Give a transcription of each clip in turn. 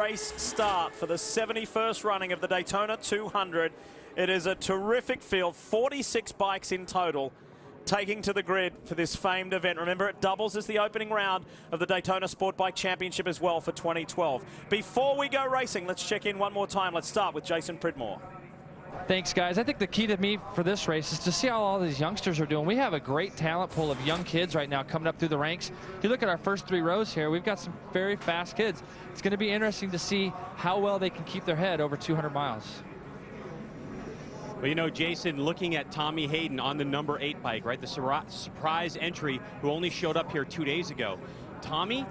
race start for the 71st running of the Daytona 200. It is a terrific field, 46 bikes in total, taking to the grid for this famed event. Remember, it doubles as the opening round of the Daytona Sport Bike Championship as well for 2012. Before we go racing, let's check in one more time. Let's start with Jason Pridmore. Thanks, guys. I think the key to me for this race is to see how all these youngsters are doing. We have a great talent pool of young kids right now coming up through the ranks. If you look at our first 3 rows here, we've got some very fast kids. It's going to be interesting to see how well they can keep their head over 200 miles. Well, you know, Jason, looking at Tommy Hayden on the number 8 bike, right? The surprise entry who only showed up here 2 days ago. Tommy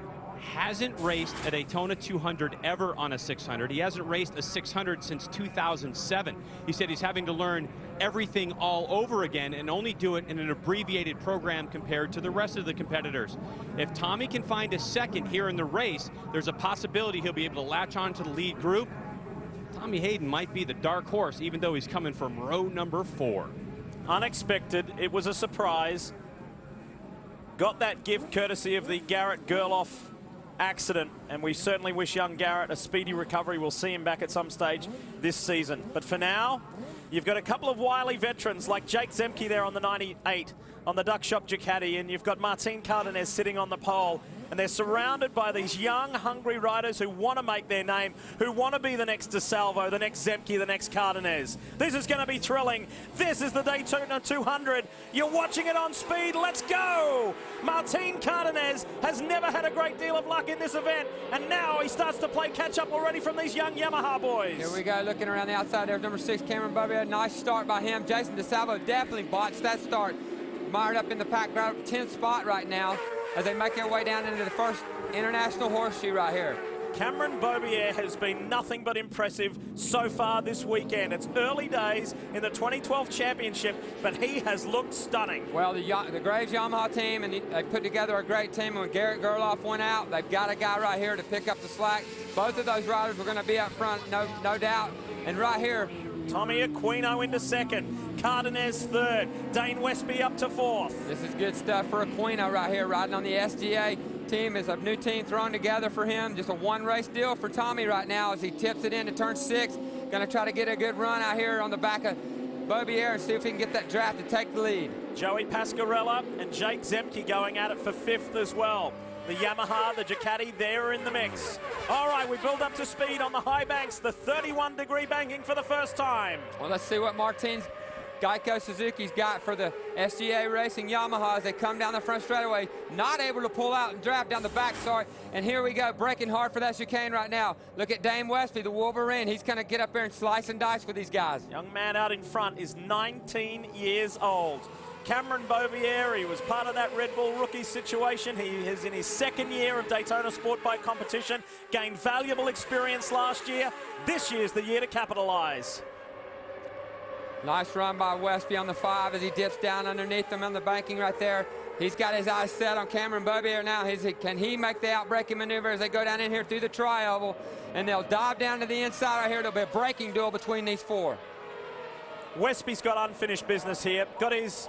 hasn't raced a Daytona 200 ever on a 600. He hasn't raced a 600 since 2007. He said he's having to learn everything all over again and only do it in an abbreviated program compared to the rest of the competitors. If Tommy can find a second here in the race, there's a possibility he'll be able to latch on to the lead group. Tommy Hayden might be the dark horse, even though he's coming from row number 4. Unexpected. It was a surprise. Got that gift courtesy of the Garrett Gerloff accident, and we certainly wish young Garrett a speedy recovery. We'll see him back at some stage this season. But for now, you've got a couple of wily veterans like Jake Zemke there on the 98 on the Duck Shop Ducati, and you've got Martin Cardenas sitting on the pole. And they're surrounded by these young, hungry riders who want to make their name, who want to be the next DeSalvo, the next Zemke, the next Cardenas. This is going to be thrilling. This is the Daytona 200. You're watching it on speed. Let's go! Martin Cardenas has never had a great deal of luck in this event, and now he starts to play catch-up already from these young Yamaha boys. Here we go, looking around the outside. There's number 6, Cameron Bobby. Nice start by him. Jason DeSalvo definitely botched that start. Mired up in the pack, right up 10th spot right now, as they make their way down into the first international horseshoe right here. Cameron Bobier has been nothing but impressive so far this weekend. It's early days in the 2012 championship, but he has looked stunning. Well, the Graves Yamaha team, and they put together a great team. When Garrett Gerloff went out, they've got a guy right here to pick up the slack. Both of those riders were going to be up front, no doubt. And right here, Tommy Aquino into second, Cardenas third, Dane Westby up to 4th. This is good stuff for Aquino right here, riding on the SGA team. Is a new team thrown together for him. Just a one-race deal for Tommy right now as he tips it into turn 6. Going to try to get a good run out here on the back of Bobier and see if he can get that draft to take the lead. Joey Pasquarella and Jake Zemke going at it for 5th as well. The Yamaha, the Ducati, they're in the mix. All right, we build up to speed on the high banks, the 31-degree banking for the first time. Well, let's see what Martin's Geico Suzuki's got for the SGA Racing Yamaha as they come down the front straightaway. Not able to pull out and draft down the back, sorry. And here we go, breaking hard for that chicane right now. Look at Dane Westby, the Wolverine. He's going to get up there and slice and dice with these guys. Young man out in front is 19 years old. Cameron Bobier, he was part of that Red Bull rookie situation. He is in his 2nd year of Daytona Sport Bike competition, gained valuable experience last year. This year's the year to capitalize. Nice run by Westby on the 5 as he dips down underneath them on the banking right there. He's got his eyes set on Cameron Bobier now. Can he make the outbreaking maneuver as they go down in here through the tri-oval? And they'll dive down to the inside right here. There'll be a braking duel between these 4. Westby's got unfinished business here. Got his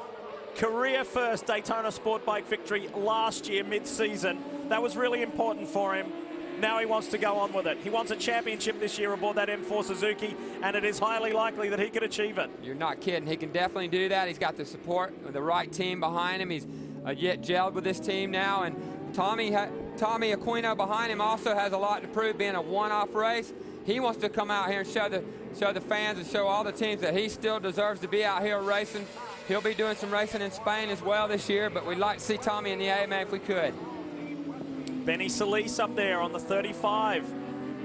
career first Daytona Sport Bike victory last year mid-season. That was really important for him. Now he wants to go on with it. He wants a championship this year aboard that M4 Suzuki, and it is highly likely that he could achieve it. You're not kidding. He can definitely do that. He's got the support of the right team behind him. He's yet gelled with this team now, and Tommy Aquino behind him also has a lot to prove, being a one-off race. He wants to come out here and show the fans and show all the teams that he still deserves to be out here racing. He'll be doing some racing in Spain as well this year, but we'd like to see Tommy in the AMA if we could. Benny Solis up there on the 35.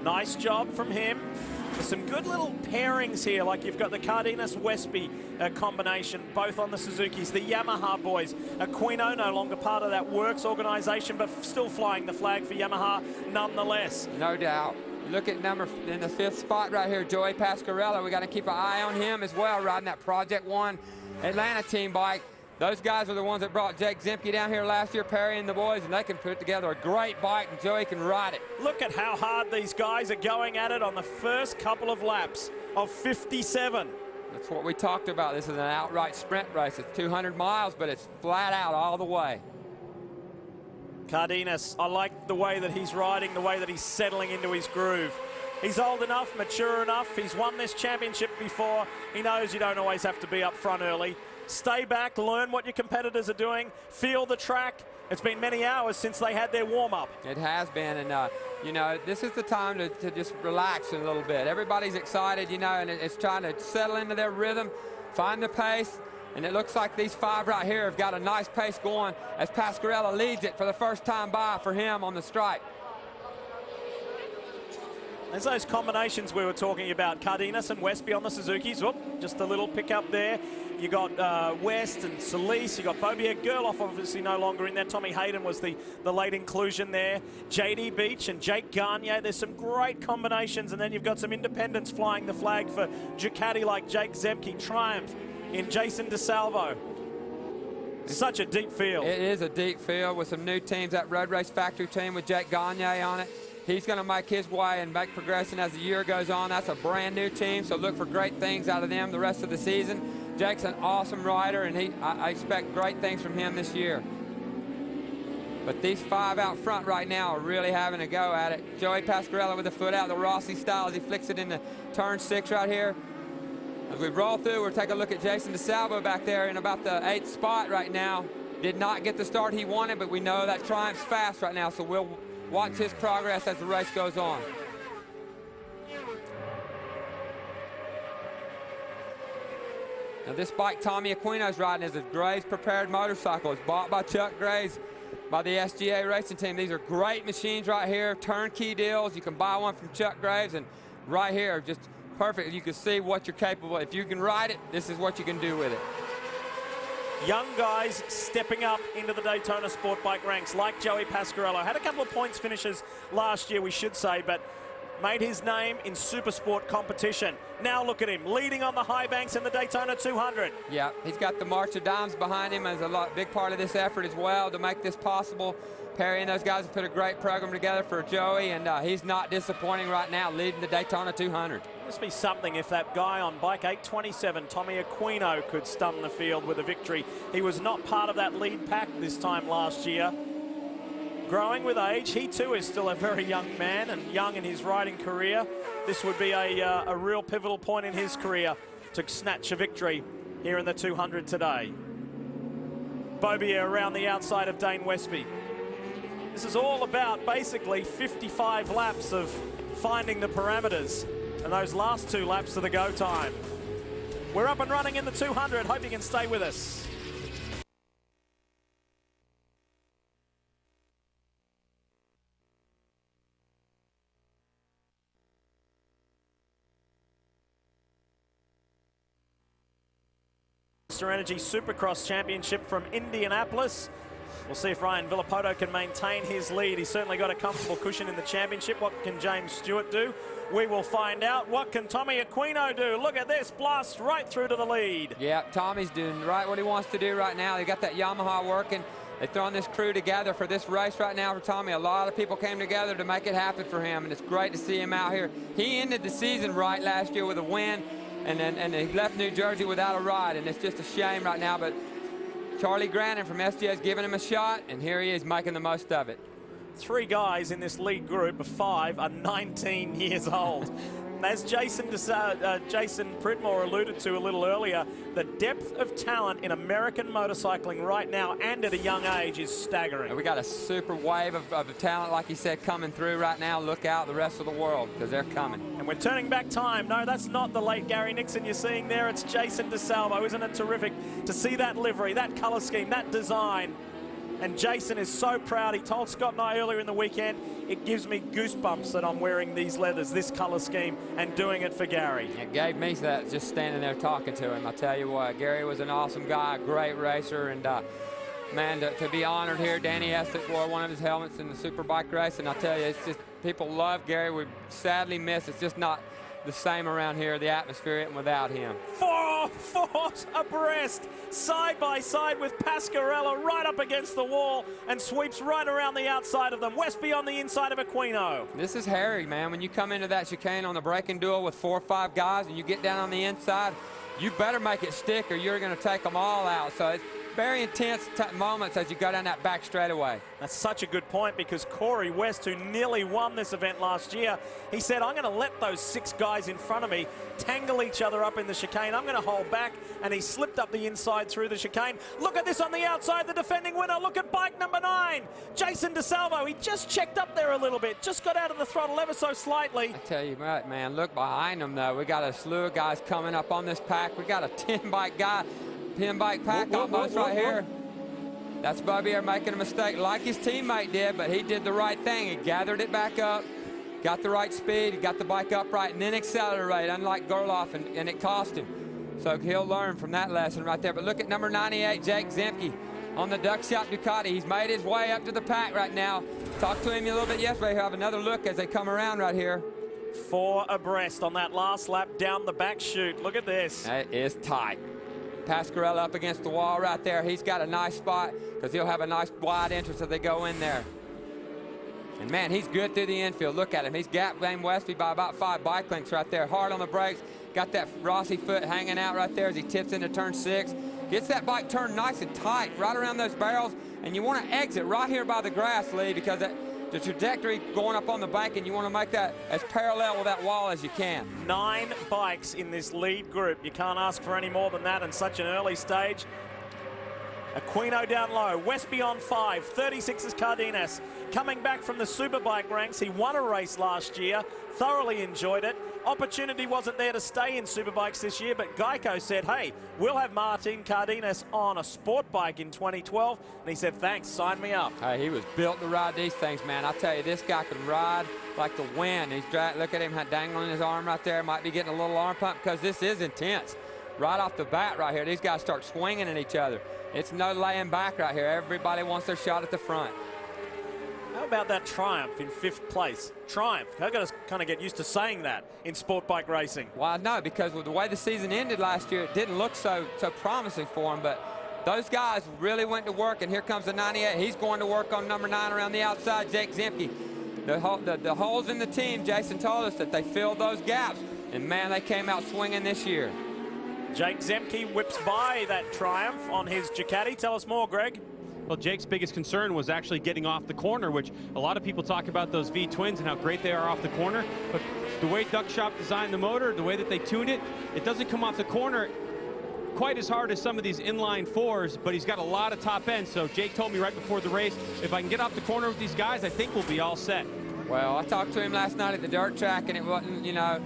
Nice job from him. There's some good little pairings here, like you've got the Cardenas-Westby combination, both on the Suzukis. The Yamaha boys, Aquino no longer part of that works organization, but still flying the flag for Yamaha nonetheless. No doubt. Look at in the 5th spot right here, Joey Pasquarella. We got to keep an eye on him as well, riding that Project 1 Atlanta team bike. Those guys are the ones that brought Jake Zemke down here last year, Perry and the boys, and they can put together a great bike, and Joey can ride it. Look at how hard these guys are going at it on the first couple of laps of 57. That's what we talked about. This is an outright sprint race. It's 200 miles, but it's flat out all the way. Cardenas, I like the way that he's riding, the way that he's settling into his groove. He's old enough, mature enough. He's won this championship before. He knows you don't always have to be up front early. Stay back, learn what your competitors are doing, feel the track. It's been many hours since they had their warm-up. It has been, and you know, this is the time to just relax a little bit. Everybody's excited, you know, and it's trying to settle into their rhythm, find the pace, and it looks like these 5 right here have got a nice pace going as Pasquarello leads it for the first time by for him on the stripe. There's those combinations we were talking about. Cardenas and Westby on the Suzukis. Whoop, just a little pickup there. You got West and Solis. You got Bobier. Gerloff obviously no longer in there. Tommy Hayden was the late inclusion there. JD Beach and Jake Gagne. There's some great combinations. And then you've got some independents flying the flag for Ducati like Jake Zemke. Triumph in Jason DeSalvo. Such a deep field. It is a deep field with some new teams. That Road Race Factory team with Jake Gagne on it. He's going to make his way and make progression as the year goes on. That's a brand new team, so look for great things out of them the rest of the season. Jake's an awesome rider, and I expect great things from him this year. But these 5 out front right now are really having a go at it. Joey Pasquarello with the foot out, the Rossi style as he flicks it into turn 6 right here. As we roll through, we'll take a look at Jason DeSalvo back there in about the 8th spot right now. Did not get the start he wanted, but we know that Triumph's fast right now, so we'll watch his progress as the race goes on. Now this bike Tommy Aquino's riding is a Graves prepared motorcycle. It's bought by Chuck Graves by the SGA racing team. These are great machines right here, turnkey deals. You can buy one from Chuck Graves, and right here, just perfect. You can see what you're capable of. If you can ride it, this is what you can do with it. Young guys stepping up into the Daytona sport bike ranks like Joey Pasquarello. Had a couple of points finishes last year, we should say, but made his name in super sport competition. Now look at him, leading on the high banks in the Daytona 200. Yeah, he's got the March of Dimes behind him as a big part of this effort as well to make this possible. Perry and those guys have put a great program together for Joey, and he's not disappointing right now, leading the Daytona 200. Must be something if that guy on bike 827, Tommy Aquino, could stun the field with a victory. He was not part of that lead pack this time last year. Growing with age, he too is still a very young man and young in his riding career. This would be a real pivotal point in his career to snatch a victory here in the 200 today. Bobier around the outside of Dane Westby. This is all about basically 55 laps of finding the parameters, and those last 2 laps are the go time. We're up and running in the 200. Hope you can stay with us. Monster Energy Supercross Championship from Indianapolis. We'll see if Ryan Villapoto can maintain his lead. He's certainly got a comfortable cushion in the championship. What can James Stewart do? We will find out. What can Tommy Aquino do? Look at this, blast right through to the lead. Yeah, Tommy's doing right what he wants to do right now. They got that Yamaha working. They're throwing this crew together for this race right now for Tommy. A lot of people came together to make it happen for him, and it's great to see him out here. He ended the season right last year with a win, and he left New Jersey without a ride, and it's just a shame right now, but Charlie Grannon from SGA is giving him a shot, and here he is making the most of it. 3 guys in this lead group of 5 are 19 years old. As Jason Pridmore alluded to a little earlier, the depth of talent in American motorcycling right now and at a young age is staggering. And we got a super wave of talent, like he said, coming through right now. Look out the rest of the world, because they're coming. And we're turning back time. No, that's not the late Gary Nixon you're seeing there. It's Jason DeSalvo. Isn't it terrific to see that livery, that color scheme, that design? And Jason is so proud. He told Scott and I earlier in the weekend, it gives me goosebumps that I'm wearing these leathers, this color scheme, and doing it for Gary. It gave me that just standing there talking to him. I tell you what, Gary was an awesome guy, a great racer, and man, to be honored here. Danny Estick wore one of his helmets in the Superbike race, and I tell you, it's just, people love Gary. We sadly miss, it's just not the same around here, the atmosphere isn't without him. 4 abreast, side by side with Pasquarello right up against the wall and sweeps right around the outside of them. Westby on the inside of Aquino. This is hairy, man. When you come into that chicane on the braking duel with 4 or 5 guys and you get down on the inside, you better make it stick or you're going to take them all out. So very intense moments as you go down that back straightaway. That's such a good point, because Corey West, who nearly won this event last year, he said, I'm going to let those 6 guys in front of me tangle each other up in the chicane. I'm going to hold back, and he slipped up the inside through the chicane. Look at this on the outside, the defending winner. Look at bike number 9, Jason DeSalvo. He just checked up there a little bit, just got out of the throttle ever so slightly. I tell you what, man, look behind them, though. We got a slew of guys coming up on this pack. We got a 10-bike guy, 10-bike pack almost right here. That's Bubby here making a mistake like his teammate did, but he did the right thing. He gathered it back up, got the right speed, he got the bike upright, and then accelerated, unlike Gerloff, and it cost him. So he'll learn from that lesson right there. But look at number 98, Jake Zemke, on the Duck Shop Ducati. He's made his way up to the pack right now. Talked to him a little bit yesterday. He'll have another look as they come around right here. 4 abreast on that last lap down the back chute. Look at this. It is tight. Pasquarella up against the wall right there. He's got a nice spot because he'll have a nice wide entrance as they go in there. And man, he's good through the infield. Look at him. He's gapped Wayne Westby by about 5 bike lengths right there. Hard on the brakes. Got that Rossi foot hanging out right there as he tips into turn 6. Gets that bike turned nice and tight right around those barrels. And you want to exit right here by the grass, Lee, because the trajectory going up on the bank, and you want to make that as parallel with that wall as you can. 9 bikes in this lead group. You can't ask for any more than that in such an early stage. Aquino down low, Westby on 5, 36 is Cardenas. Coming back from the Superbike ranks, he won a race last year, thoroughly enjoyed it. Opportunity wasn't there to stay in Superbikes this year, but Geico said, hey, we'll have Martin Cardenas on a sport bike in 2012. And he said, thanks, sign me up. Hey, he was built to ride these things, man. I tell you, this guy can ride like the wind. Look at him dangling his arm right there. Might be getting a little arm pump because this is intense. Right off the bat right here, these guys start swinging at each other. It's no laying back right here. Everybody wants their shot at the front. How about that Triumph in 5th place? Triumph. I've got to kind of get used to saying that in sport bike racing. Well, no, because with the way the season ended last year, it didn't look so promising for them. But those guys really went to work, and here comes the 98. He's going to work on number 9 around the outside, Jake Zemke. The holes in the team, Jason told us that they filled those gaps. And, man, they came out swinging this year. Jake Zemke whips by that Triumph on his Ducati. Tell us more, Greg. Well, Jake's biggest concern was actually getting off the corner, which a lot of people talk about those V-twins and how great they are off the corner. But the way Duck Shop designed the motor, the way that they tuned it, it doesn't come off the corner quite as hard as some of these inline 4s, but he's got a lot of top end. So Jake told me right before the race, if I can get off the corner with these guys, I think we'll be all set. Well, I talked to him last night at the dirt track, and it wasn't, you know,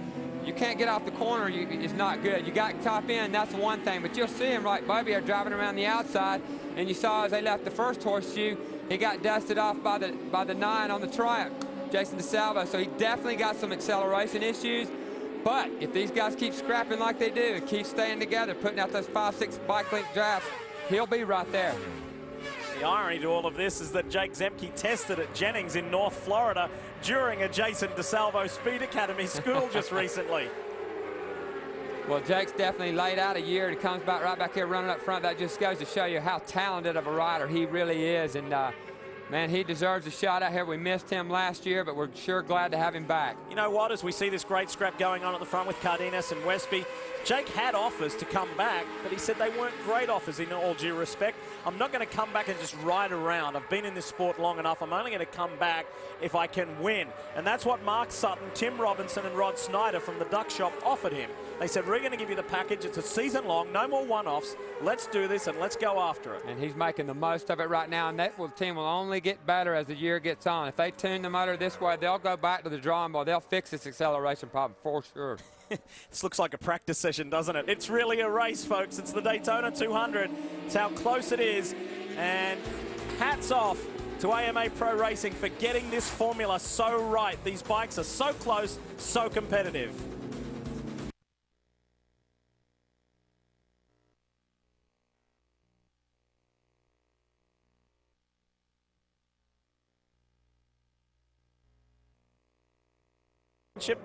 you can't get off the corner, it's not good. You got top end, that's one thing, but you'll see him right, Bubby, are driving around the outside, and you saw as they left the first horseshoe, he got dusted off by the 9 on the Triumph, Jason DeSalvo. So he definitely got some acceleration issues. But if these guys keep scrapping like they do and keep staying together, putting out those 5-6 bike length drafts, he'll be right there. The irony to all of this is that Jake Zemke tested at Jennings in North Florida during a Jason DeSalvo Speed Academy school just recently. Well, Jake's definitely laid out a year, and he comes back right back here running up front. That just goes to show you how talented of a rider he really is. And, man, he deserves a shot out here. We missed him last year, but we're sure glad to have him back. You know what, as we see this great scrap going on at the front with Cardenas and Westby, Jake had offers to come back, but he said they weren't great offers in all due respect. I'm not going to come back and just ride around. I've been in this sport long enough. I'm only going to come back if I can win. And that's what Mark Sutton, Tim Robinson, and Rod Snyder from the Duck Shop offered him. They said, we're going to give you the package. It's a season long, no more one-offs. Let's do this and let's go after it. And he's making the most of it right now, and that team will only get better as the year gets on. If they tune the motor this way, they'll go back to the drawing board. They'll fix this acceleration problem for sure. This looks like a practice session, doesn't it? It's really a race, folks. It's the Daytona 200. It's how close it is. And hats off to AMA Pro Racing for getting this formula so right. These bikes are so close, so competitive.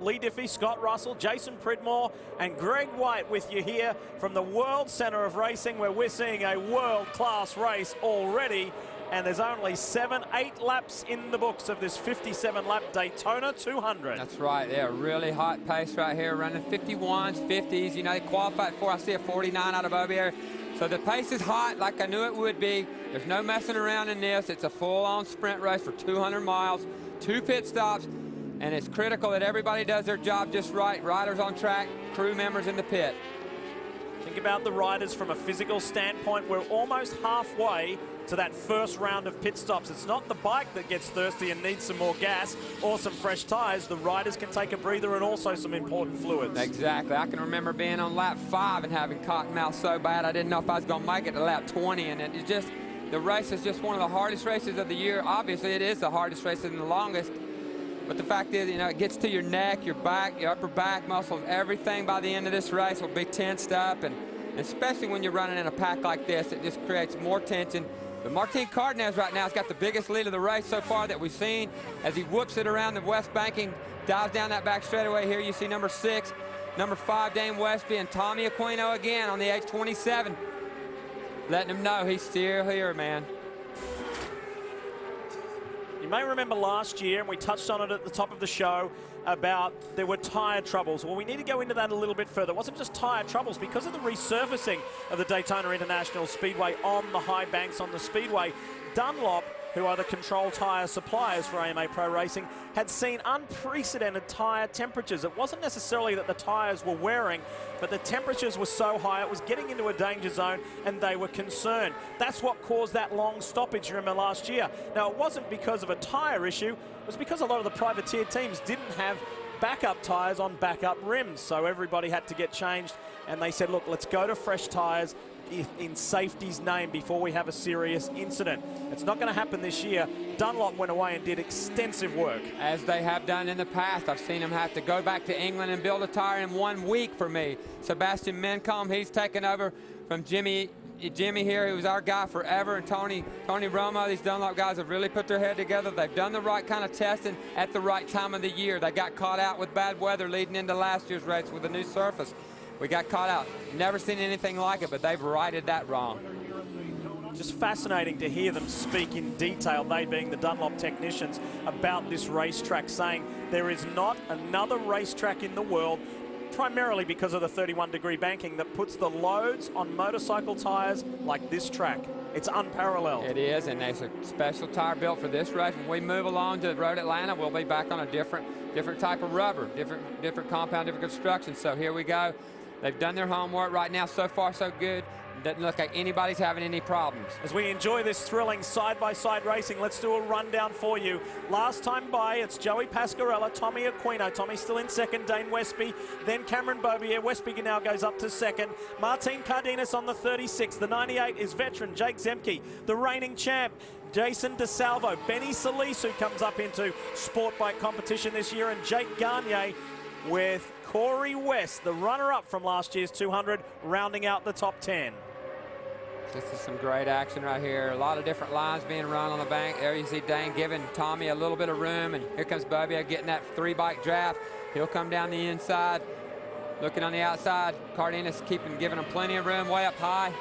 Lee Diffie, Scott Russell, Jason Pridmore, and Greg White with you here from the World Center of Racing, where we're seeing a world-class race already. And there's only 8 laps in the books of this 57-lap Daytona 200. That's right. They're really hot pace right here, running 51s, 50s. You know, they qualified for, I see a 49 out of over here. So the pace is hot like I knew it would be. There's no messing around in this. It's a full-on sprint race for 200 miles, 2 pit stops, and it's critical that everybody does their job just right. Riders on track, crew members in the pit. Think about the riders from a physical standpoint. We're almost halfway to that first round of pit stops. It's not the bike that gets thirsty and needs some more gas or some fresh tires. The riders can take a breather and also some important fluids. Exactly. I can remember being on lap 5 and having cotton mouth so bad I didn't know if I was going to make it to lap 20. And it just, the race is just one of the hardest races of the year. Obviously, it is the hardest race and the longest. But the fact is, you know, it gets to your neck, your back, your upper back muscles, everything by the end of this race will be tensed up. And especially when you're running in a pack like this, it just creates more tension. But Martin Cardenas right now has got the biggest lead of the race so far that we've seen as he whoops it around the west banking, dives down that back straightaway. Here you see number 6, number 5, Dane Westby, and Tommy Aquino again on the 827. Letting him know he's still here, man. You may remember last year, and we touched on it at the top of the show, about there were tire troubles. Well, we need to go into that a little bit further. It wasn't just tire troubles. Because of the resurfacing of the Daytona International Speedway on the high banks on the speedway, Dunlop, who are the control tire suppliers for AMA Pro Racing, had seen unprecedented tire temperatures. It wasn't necessarily that the tires were wearing, but the temperatures were so high it was getting into a danger zone, and they were concerned. That's what caused that long stoppage, remember, last year. Now, it wasn't because of a tire issue. It was because a lot of the privateer teams didn't have backup tires on backup rims, so everybody had to get changed, and they said, look, let's go to fresh tires in safety's name before we have a serious incident. It's not going to happen this year. Dunlop went away and did extensive work. As they have done in the past. I've seen them have to go back to England and build a tire in 1 week for me. Sebastian Mencomb, he's taken over from Jimmy here, who was our guy forever, and Tony Romo. These Dunlop guys have really put their head together. They've done the right kind of testing at the right time of the year. They got caught out with bad weather leading into last year's race with a new surface. We got caught out. Never seen anything like it, but they've righted that wrong. Just fascinating to hear them speak in detail, they being the Dunlop technicians, about this racetrack, saying there is not another racetrack in the world, primarily because of the 31-degree banking, that puts the loads on motorcycle tires like this track. It's unparalleled. It is, and there's a special tire built for this race. When we move along to Road Atlanta, we'll be back on a different type of rubber, different compound, different construction. So here we go. They've done their homework right now. So far, so good. Doesn't look like anybody's having any problems. As we enjoy this thrilling side-by-side racing, let's do a rundown for you. Last time by, it's Joey Pasquarella, Tommy Aquino. Tommy's still in second, Dane Westby, then Cameron Bobier. Westby now goes up to second. Martin Cardenas on the 36. The 98 is veteran Jake Zemke, the reigning champ. Jason DeSalvo, Benny Solis, who comes up into sport bike competition this year, and Jake Gagne with Corey West, the runner-up from last year's 200, rounding out the top 10. This is some great action right here. A lot of different lines being run on the bank. There you see Dane giving Tommy a little bit of room, and here comes Bobby getting that 3-bike draft. He'll come down the inside, looking on the outside. Cardenas giving him plenty of room, way up high.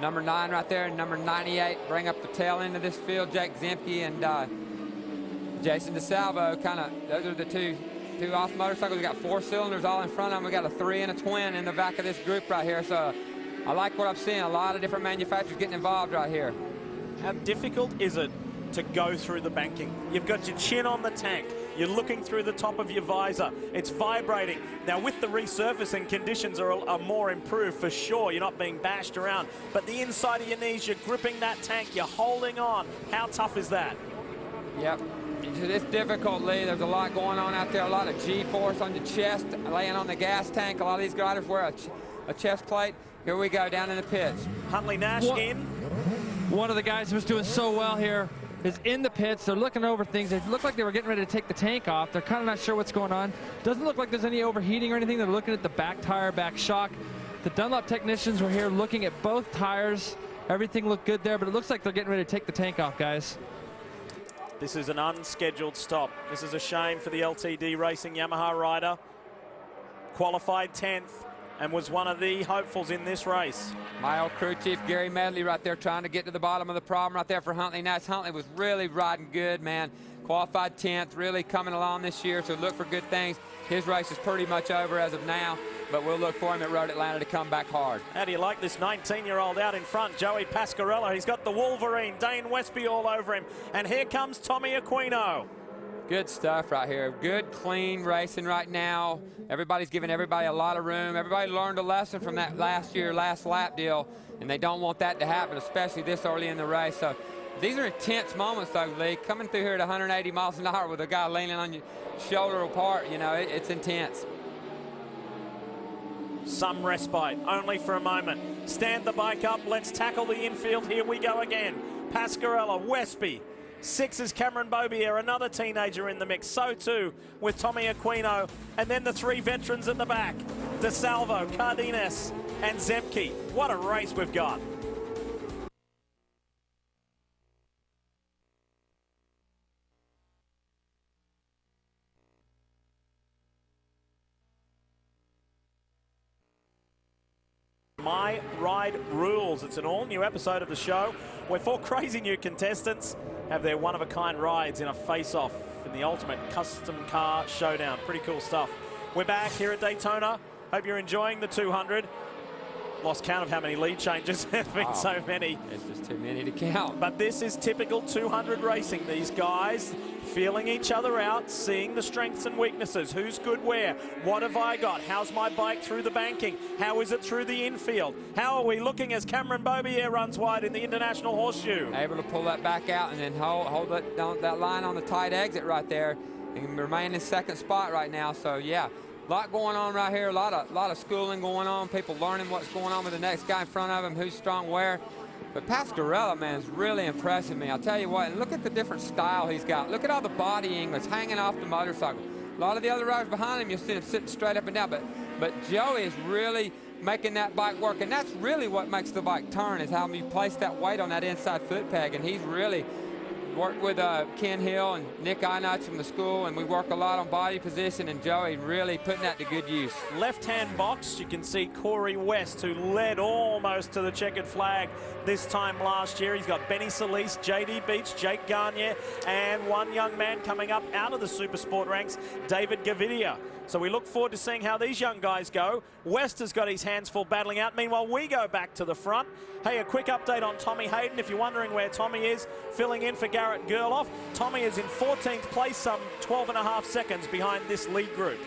Number 9 right there, and number 98 bring up the tail end of this field. Jake Zemke and Jason DeSalvo, those are the two off motorcycles. We got 4 cylinders all in front of them. We got a 3 and a twin in the back of this group right here. So I like what I'm seeing. A lot of different manufacturers getting involved right here. How difficult is it to go through the banking? You've got your chin on the tank. You're looking through the top of your visor. It's vibrating. Now, with the resurfacing, conditions are more improved for sure. You're not being bashed around. But the inside of your knees, you're gripping that tank. You're holding on. How tough is that? Yep. It's difficult, Lee. There's a lot going on out there, a lot of G-force on the chest, laying on the gas tank. A lot of these riders wear a chest plate. Here we go, down in the pits. Huntley Nash in. One of the guys who was doing so well here is in the pits. They're looking over things. They look like they were getting ready to take the tank off. They're kind of not sure what's going on. Doesn't look like there's any overheating or anything. They're looking at the back tire, back shock. The Dunlop technicians were here looking at both tires. Everything looked good there, but it looks like they're getting ready to take the tank off, guys. This is an unscheduled stop. This is a shame for the LTD Racing Yamaha rider. Qualified 10th and was one of the hopefuls in this race. My old crew chief, Gary Medley, right there trying to get to the bottom of the problem right there for Huntley Nash. Huntley was really riding good, man. Qualified 10th, really coming along this year, so look for good things. His race is pretty much over as of now. but we'll look for him at Road Atlanta to come back hard. How do you like this 19-year-old out in front, Joey Pasquarello? He's got the Wolverine, Dane Westby all over him. And here comes Tommy Aquino. Good stuff right here. Good, clean racing right now. Everybody's giving everybody a lot of room. Everybody learned a lesson from that last lap deal, and they don't want that to happen, especially this early in the race. So these are intense moments, though, Lee. Coming through here at 180 miles an hour with a guy leaning on your shoulder apart, you know, it's intense. Some respite, only for a moment. Stand the bike up. Let's tackle the infield. Here we go again. Pasquarello, Westby. 6 is Cameron Beaubier, another teenager in the mix. So too with Tommy Aquino. And then the 3 veterans at the back. DeSalvo, Cardenas, and Zemke. What a race we've got. My Ride Rules. It's an all-new episode of the show where 4 crazy new contestants have their one-of-a-kind rides in a face-off in the ultimate custom car showdown. Pretty cool stuff. We're back here at Daytona. Hope you're enjoying the 200. Lost count of how many lead changes. There's been so many. It's just too many to count. But this is typical 200 racing. These guys feeling each other out, seeing the strengths and weaknesses. Who's good where? What have I got? How's my bike through the banking? How is it through the infield? How are we looking as Cameron Beaubier runs wide in the International Horseshoe? Able to pull that back out and then hold that line on the tight exit right there and remain in second spot right now. So, yeah. A lot going on right here, a lot of schooling going on, people learning what's going on with the next guy in front of him, who's strong where. But Pasquarello, man, is really impressing me. I'll tell you what, and look at the different style he's got. Look at all the bodying that's hanging off the motorcycle. A lot of the other riders behind him, you'll see him sitting straight up and down, but Joey is really making that bike work, and that's really what makes the bike turn, is how you place that weight on that inside foot peg, and he's really worked with Ken Hill and Nick Einatz from the school, and we work a lot on body position, and Joey really putting that to good use. Left-hand box, you can see Corey West, who led almost to the checkered flag this time last year. He's got Benny Solis, JD Beach, Jake Gagne, and one young man coming up out of the super sport ranks, David Gavidia. So we look forward to seeing how these young guys go. West has got his hands full battling out. Meanwhile, we go back to the front. Hey, a quick update on Tommy Hayden. If you're wondering where Tommy is, filling in for Garrett Gerloff. Tommy is in 14th place, some 12.5 seconds behind this lead group.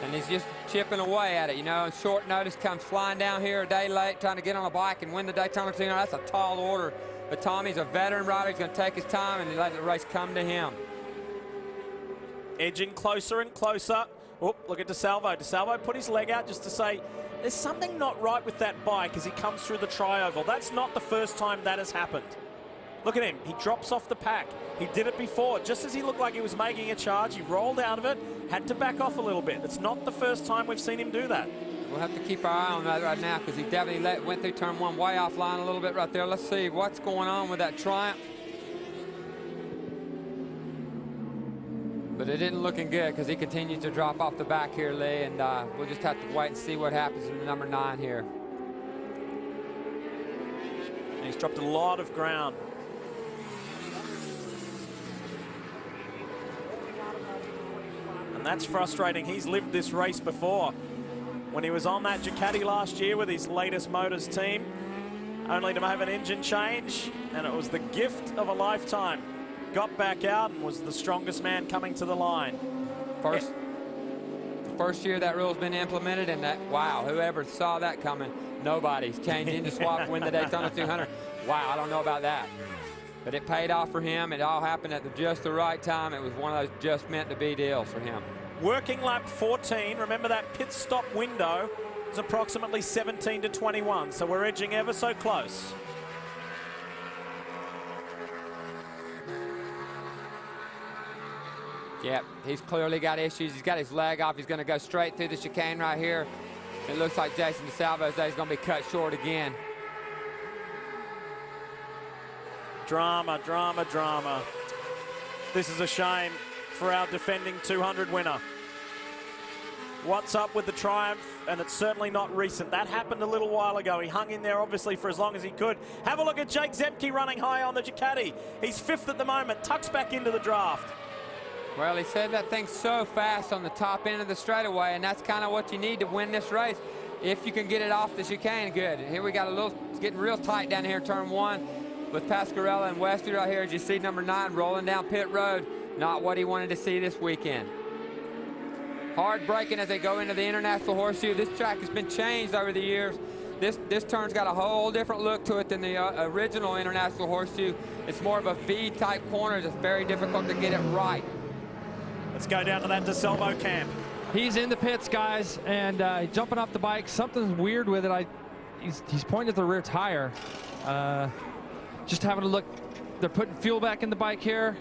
And he's just chipping away at it, you know. Short notice, comes flying down here a day late, trying to get on a bike and win the Daytona 200. That's a tall order. But Tommy's a veteran rider. He's going to take his time and let the race come to him. Edging closer and closer. Oh, look at DeSalvo. DeSalvo put his leg out just to say there's something not right with that bike as he comes through the tri-oval. That's not the first time that has happened. Look at him. He drops off the pack. He did it before. Just as he looked like he was making a charge, he rolled out of it, had to back off a little bit. It's not the first time we've seen him do that. We'll have to keep our eye on that right now because he definitely went through turn 1 way offline a little bit right there. Let's see what's going on with that Triumph. But it isn't looking good because he continues to drop off the back here, Lee, and we'll just have to wait and see what happens in the number 9 here. And he's dropped a lot of ground. And that's frustrating. He's lived this race before. When he was on that Ducati last year with his latest Motors team, only to have an engine change, and it was the gift of a lifetime. Got back out and was the strongest man coming to the line. First year that rule's been implemented, and that, wow, whoever saw that coming, nobody's changed into swap, win the Daytona 200. Wow, I don't know about that. But it paid off for him. It all happened at just the right time. It was one of those just meant to be deals for him. Working lap 14, remember that pit stop window is approximately 17 to 21, so we're edging ever so close. Yep, he's clearly got issues. He's got his leg off. He's going to go straight through the chicane right here. It looks like Jason DeSalvo's day is going to be cut short again. Drama, drama, drama. This is a shame for our defending 200 winner. What's up with the Triumph? And it's certainly not recent. That happened a little while ago. He hung in there, obviously, for as long as he could. Have a look at Jake Zemke running high on the Ducati. He's 5th at the moment, tucks back into the draft. Well, he said that thing's so fast on the top end of the straightaway, and that's kind of what you need to win this race. If you can get it off the chicane, good. Here we got a little, it's getting real tight down here, turn 1, with Pasquarello and Westy right here, as you see number 9 rolling down pit road. Not what he wanted to see this weekend. Hard braking as they go into the International Horseshoe. This track has been changed over the years. This turn's got a whole different look to it than the original International Horseshoe. It's more of a V-type corner. It's very difficult to get it right. Let's go down to that DeSalvo camp. He's in the pits, guys, and jumping off the bike. Something's weird with it. He's pointing at the rear tire. Just having a look. They're putting fuel back in the bike here.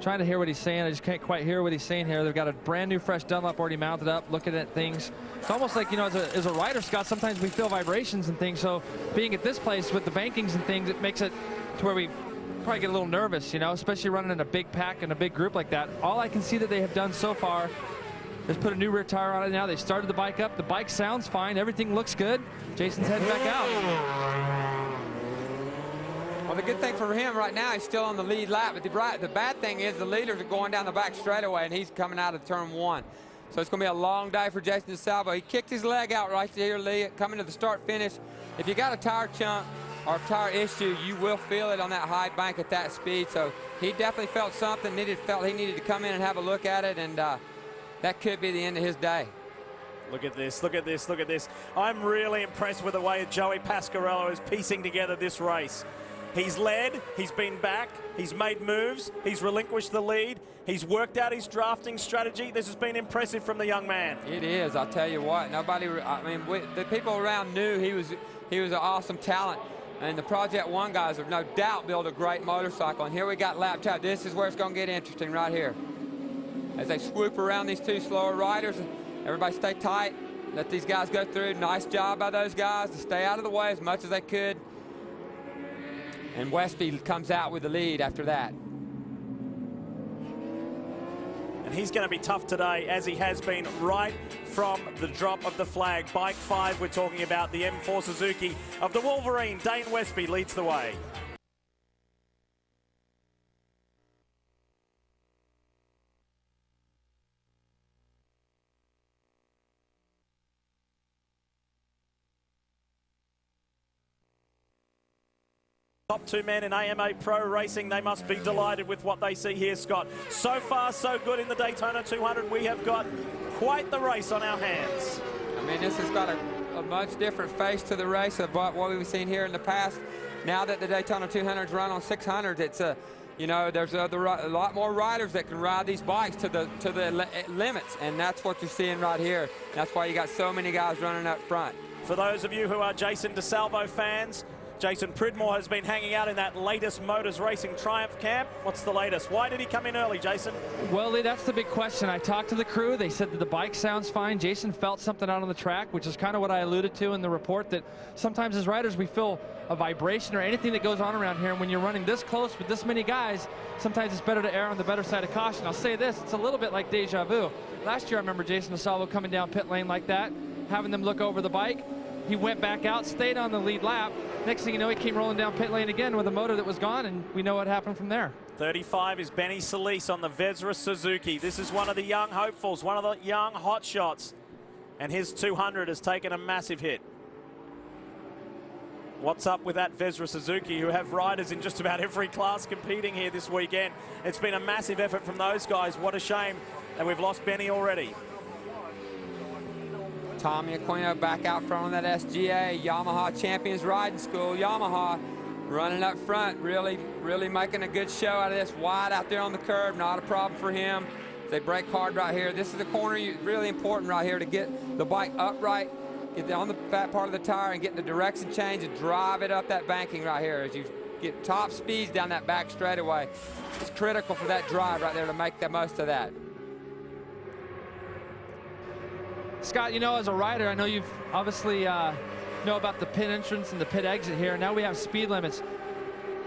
Trying to hear what he's saying. I just can't quite hear what he's saying here. They've got a brand new fresh Dunlop already mounted up, looking at things. It's almost like, you know, as a rider, Scott, sometimes we feel vibrations and things. So being at this place with the bankings and things, it makes it to where we probably get a little nervous, you know, especially running in a big pack and a big group like that. All I can see that they have done so far is put a new rear tire on it now. They started the bike up. The bike sounds fine. Everything looks good. Jason's heading back out. Well, the good thing for him right now, he's still on the lead lap. But the bad thing is the leaders are going down the back straightaway, and he's coming out of turn 1. So it's going to be a long day for Jason DeSalvo. He kicked his leg out right here, Lee, coming to the start-finish. If you got a tire chunk or a tire issue, you will feel it on that high bank at that speed. So he definitely felt something, felt he needed to come in and have a look at it, and that could be the end of his day. Look at this, look at this, look at this. I'm really impressed with the way Joey Pasquarello is piecing together this race. He's led, he's been back, he's made moves, he's relinquished the lead, he's worked out his drafting strategy. This has been impressive from the young man. It is, I'll tell you what. Nobody, I mean, the people around knew he was an awesome talent. And the Project 1 guys have no doubt built a great motorcycle. And here we got lap time. This is where it's going to get interesting right here. As they swoop around these two slower riders, everybody stay tight. Let these guys go through. Nice job by those guys to stay out of the way as much as they could. And Westby comes out with the lead after that. And he's going to be tough today, as he has been right from the drop of the flag. Bike 5, we're talking about the M4 Suzuki of the Wolverine. Dane Westby leads the way. Top 2 men in AMA Pro Racing, they must be delighted with what they see here, Scott. So far, so good in the Daytona 200. We have got quite the race on our hands. I mean, this has got a much different face to the race of what we've seen here in the past. Now that the Daytona 200s run on 600s, it's you know, there's a lot more riders that can ride these bikes to the limits, and that's what you're seeing right here. That's why you got so many guys running up front. For those of you who are Jason DeSalvo fans, Jason Pridmore has been hanging out in that latest Motors Racing Triumph camp. What's the latest? Why did he come in early, Jason? Well, Lee, that's the big question. I talked to the crew. They said that the bike sounds fine. Jason felt something out on the track, which is kind of what I alluded to in the report, that sometimes as riders we feel a vibration or anything that goes on around here. And when you're running this close with this many guys, sometimes it's better to err on the better side of caution. I'll say this, it's a little bit like deja vu. Last year I remember Jason DeSalvo coming down pit lane like that, having them look over the bike. He went back out, stayed on the lead lap. Next thing you know, he came rolling down pit lane again with a motor that was gone, and we know what happened from there. 35 is Benny Solis on the Vezra Suzuki. This is one of the young hopefuls, one of the young hotshots, and his 200 has taken a massive hit. What's up with that Vezra Suzuki, who have riders in just about every class competing here this weekend? It's been a massive effort from those guys. What a shame that we've lost Benny already. Tommy Aquino back out front on that SGA, Yamaha Champions Riding School. Yamaha running up front, really making a good show out of this. Wide out there on the curb, not a problem for him. They brake hard right here. This is a corner really important right here to get the bike upright, get on the fat part of the tire and get the direction change and drive it up that banking right here as you get top speeds down that back straightaway. It's critical for that drive right there to make the most of that. Scott, you know, as a rider, I know you've obviously know about the pit entrance and the pit exit here. Now we have speed limits.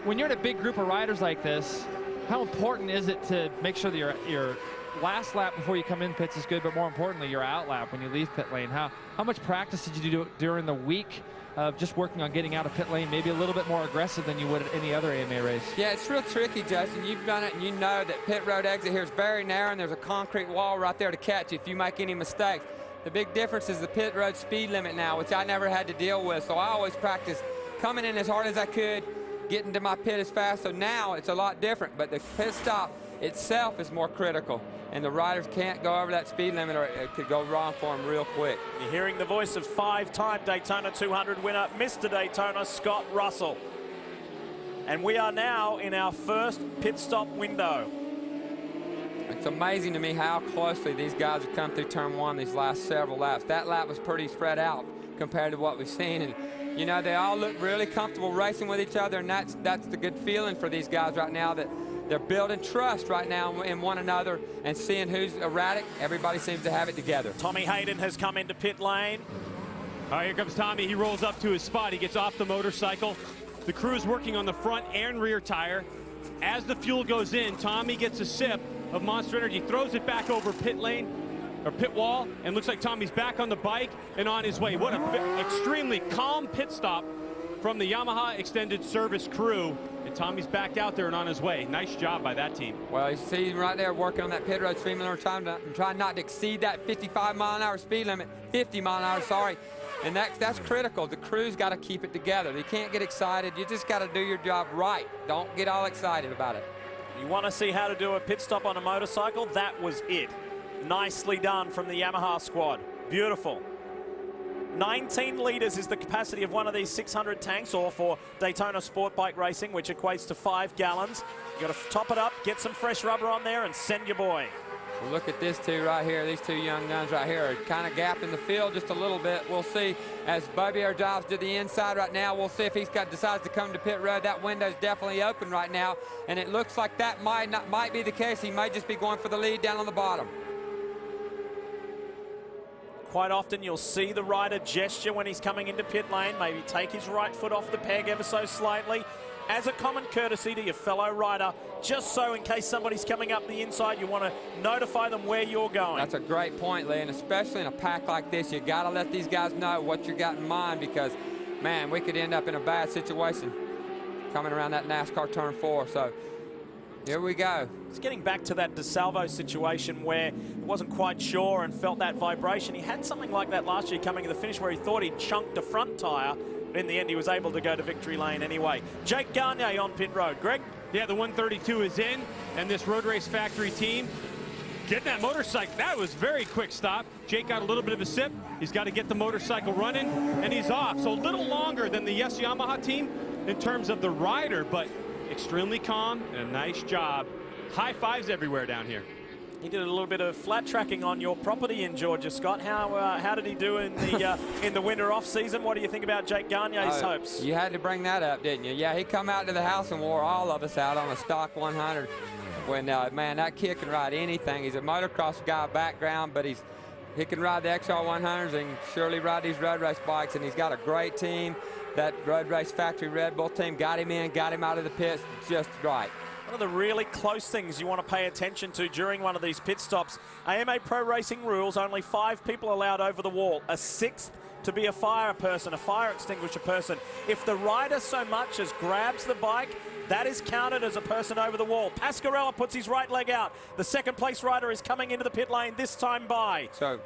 When you're in a big group of riders like this, how important is it to make sure that you're last lap before you come in pits is good, but more importantly, your out lap when you leave pit lane. How much practice did you do during the week of just working on getting out of pit lane, maybe a little bit more aggressive than you would at any other AMA race? Yeah, it's real tricky, Justin. You've done it, and you know that pit road exit here is very narrow, and there's a concrete wall right there to catch you if you make any mistakes. The big difference is the pit road speed limit now, which I never had to deal with, so I always practice coming in as hard as I could, getting to my pit as fast. So now it's a lot different, but the pit stop itself is more critical, and the riders can't go over that speed limit or it could go wrong for them real quick. You're hearing the voice of 5-time Daytona 200 winner, Mr. Daytona, Scott Russell. And we are now in our first pit stop window. It's amazing to me how closely these guys have come through turn one these last several laps. That lap was pretty spread out compared to what we've seen, and you know, they all look really comfortable racing with each other, and that's the good feeling for these guys right now, that they're building trust right now in one another and seeing who's erratic. Everybody seems to have it together. Tommy Hayden has come into pit lane. All right, here comes Tommy. He rolls up to his spot. He gets off the motorcycle. The crew's working on the front and rear tire. As the fuel goes in, Tommy gets a sip of Monster Energy, throws it back over pit lane, or pit wall, and looks like Tommy's back on the bike and on his way. What an extremely calm pit stop from the Yamaha Extended Service crew. And Tommy's back out there and on his way. Nice job by that team. Well, you see him right there working on that pit road speed limit, trying not to exceed that 55-mile-an-hour speed limit, 50-mile-an-hour, sorry. And that's critical. The crew's got to keep it together. You can't get excited. You just got to do your job right. Don't get all excited about it. You want to see how to do a pit stop on a motorcycle? That was it. Nicely done from the Yamaha squad. Beautiful. 19 litres is the capacity of one of these 600 tanks, or for Daytona sport bike racing, which equates to 5 gallons. You got to top it up, get some fresh rubber on there, and send your boy. Well, look at this two right here. These two young guns right here are kind of gapping the field just a little bit. We'll see as Bobier drives to the inside right now. We'll see if he's decides to come to pit road. That window's definitely open right now, and it looks like that might be the case. He might just be going for the lead down on the bottom. Quite often you'll see the rider gesture when he's coming into pit lane, maybe take his right foot off the peg ever so slightly, as a common courtesy to your fellow rider, just so in case somebody's coming up the inside, you want to notify them where you're going. That's a great point, Lee, and especially in a pack like this, you got to let these guys know what you got in mind, because, man, we could end up in a bad situation coming around that NASCAR turn 4. So here we go. It's getting back to that DeSalvo situation where he wasn't quite sure and felt that vibration. He had something like that last year coming to the finish where he thought he'd chunked a front tire, but in the end he was able to go to victory lane anyway. Jake Gagne on pit road. Greg? Yeah, the 132 is in, and this Road Race Factory team getting that motorcycle. That was very quick stop. Jake got a little bit of a sip. He's got to get the motorcycle running, and he's off. So a little longer than the Yes Yamaha team in terms of the rider, but extremely calm and a nice job. High fives everywhere down here. He did a little bit of flat tracking on your property in Georgia, Scott. How did he do in the winter off season? What do you think about Jake Gagne's hopes? You had to bring that up, didn't you? Yeah, he come out to the house and wore all of us out on a stock 100. When man, that kid can ride anything. He's a motocross guy background, but he can ride the XR 100s and surely ride these road race bikes. And he's got a great team. That Road Race Factory Red Bull team got him in, got him out of the pits just right. One of the really close things you want to pay attention to during one of these pit stops, AMA Pro Racing rules, only 5 people allowed over the wall, a 6th to be a fire person, a fire extinguisher person. If the rider so much as grabs the bike, that is counted as a person over the wall. Pasquarella puts his right leg out. The second place rider is coming into the pit lane, this time by. So,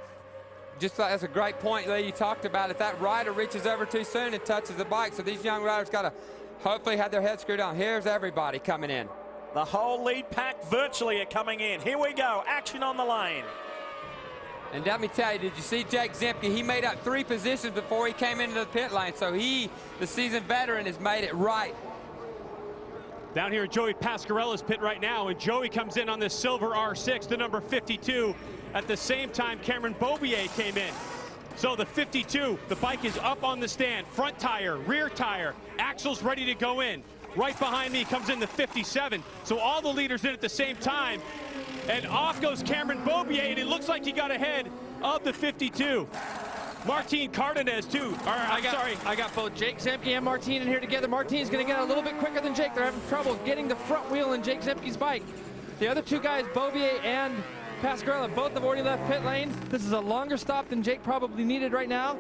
just that's a great point, Lee. You talked about if that rider reaches over too soon and touches the bike. So these young riders got to hopefully have their head screwed on. Here's everybody coming in. The whole lead pack virtually are coming in. Here we go, action on the lane. And let me tell you, did you see Jake Zemke? He made up 3 positions before he came into the pit lane. So he, the seasoned veteran, has made it right. Down here at Joey Pasquarella's pit right now, and Joey comes in on this silver R6, the number 52. At the same time, Cameron Bobier came in. So the 52, the bike is up on the stand, front tire, rear tire, axles ready to go in. Right behind me comes in the 57. So all the leaders in at the same time. And off goes Cameron Bobier, and it looks like he got ahead of the 52. Martin Cardenas, too. I got both Jake Zemke and Martin in here together. Martin's going to get a little bit quicker than Jake. They're having trouble getting the front wheel in Jake Zemke's bike. The other two guys, Bobier and Pascarella, both have already left pit lane. This is a longer stop than Jake probably needed right now.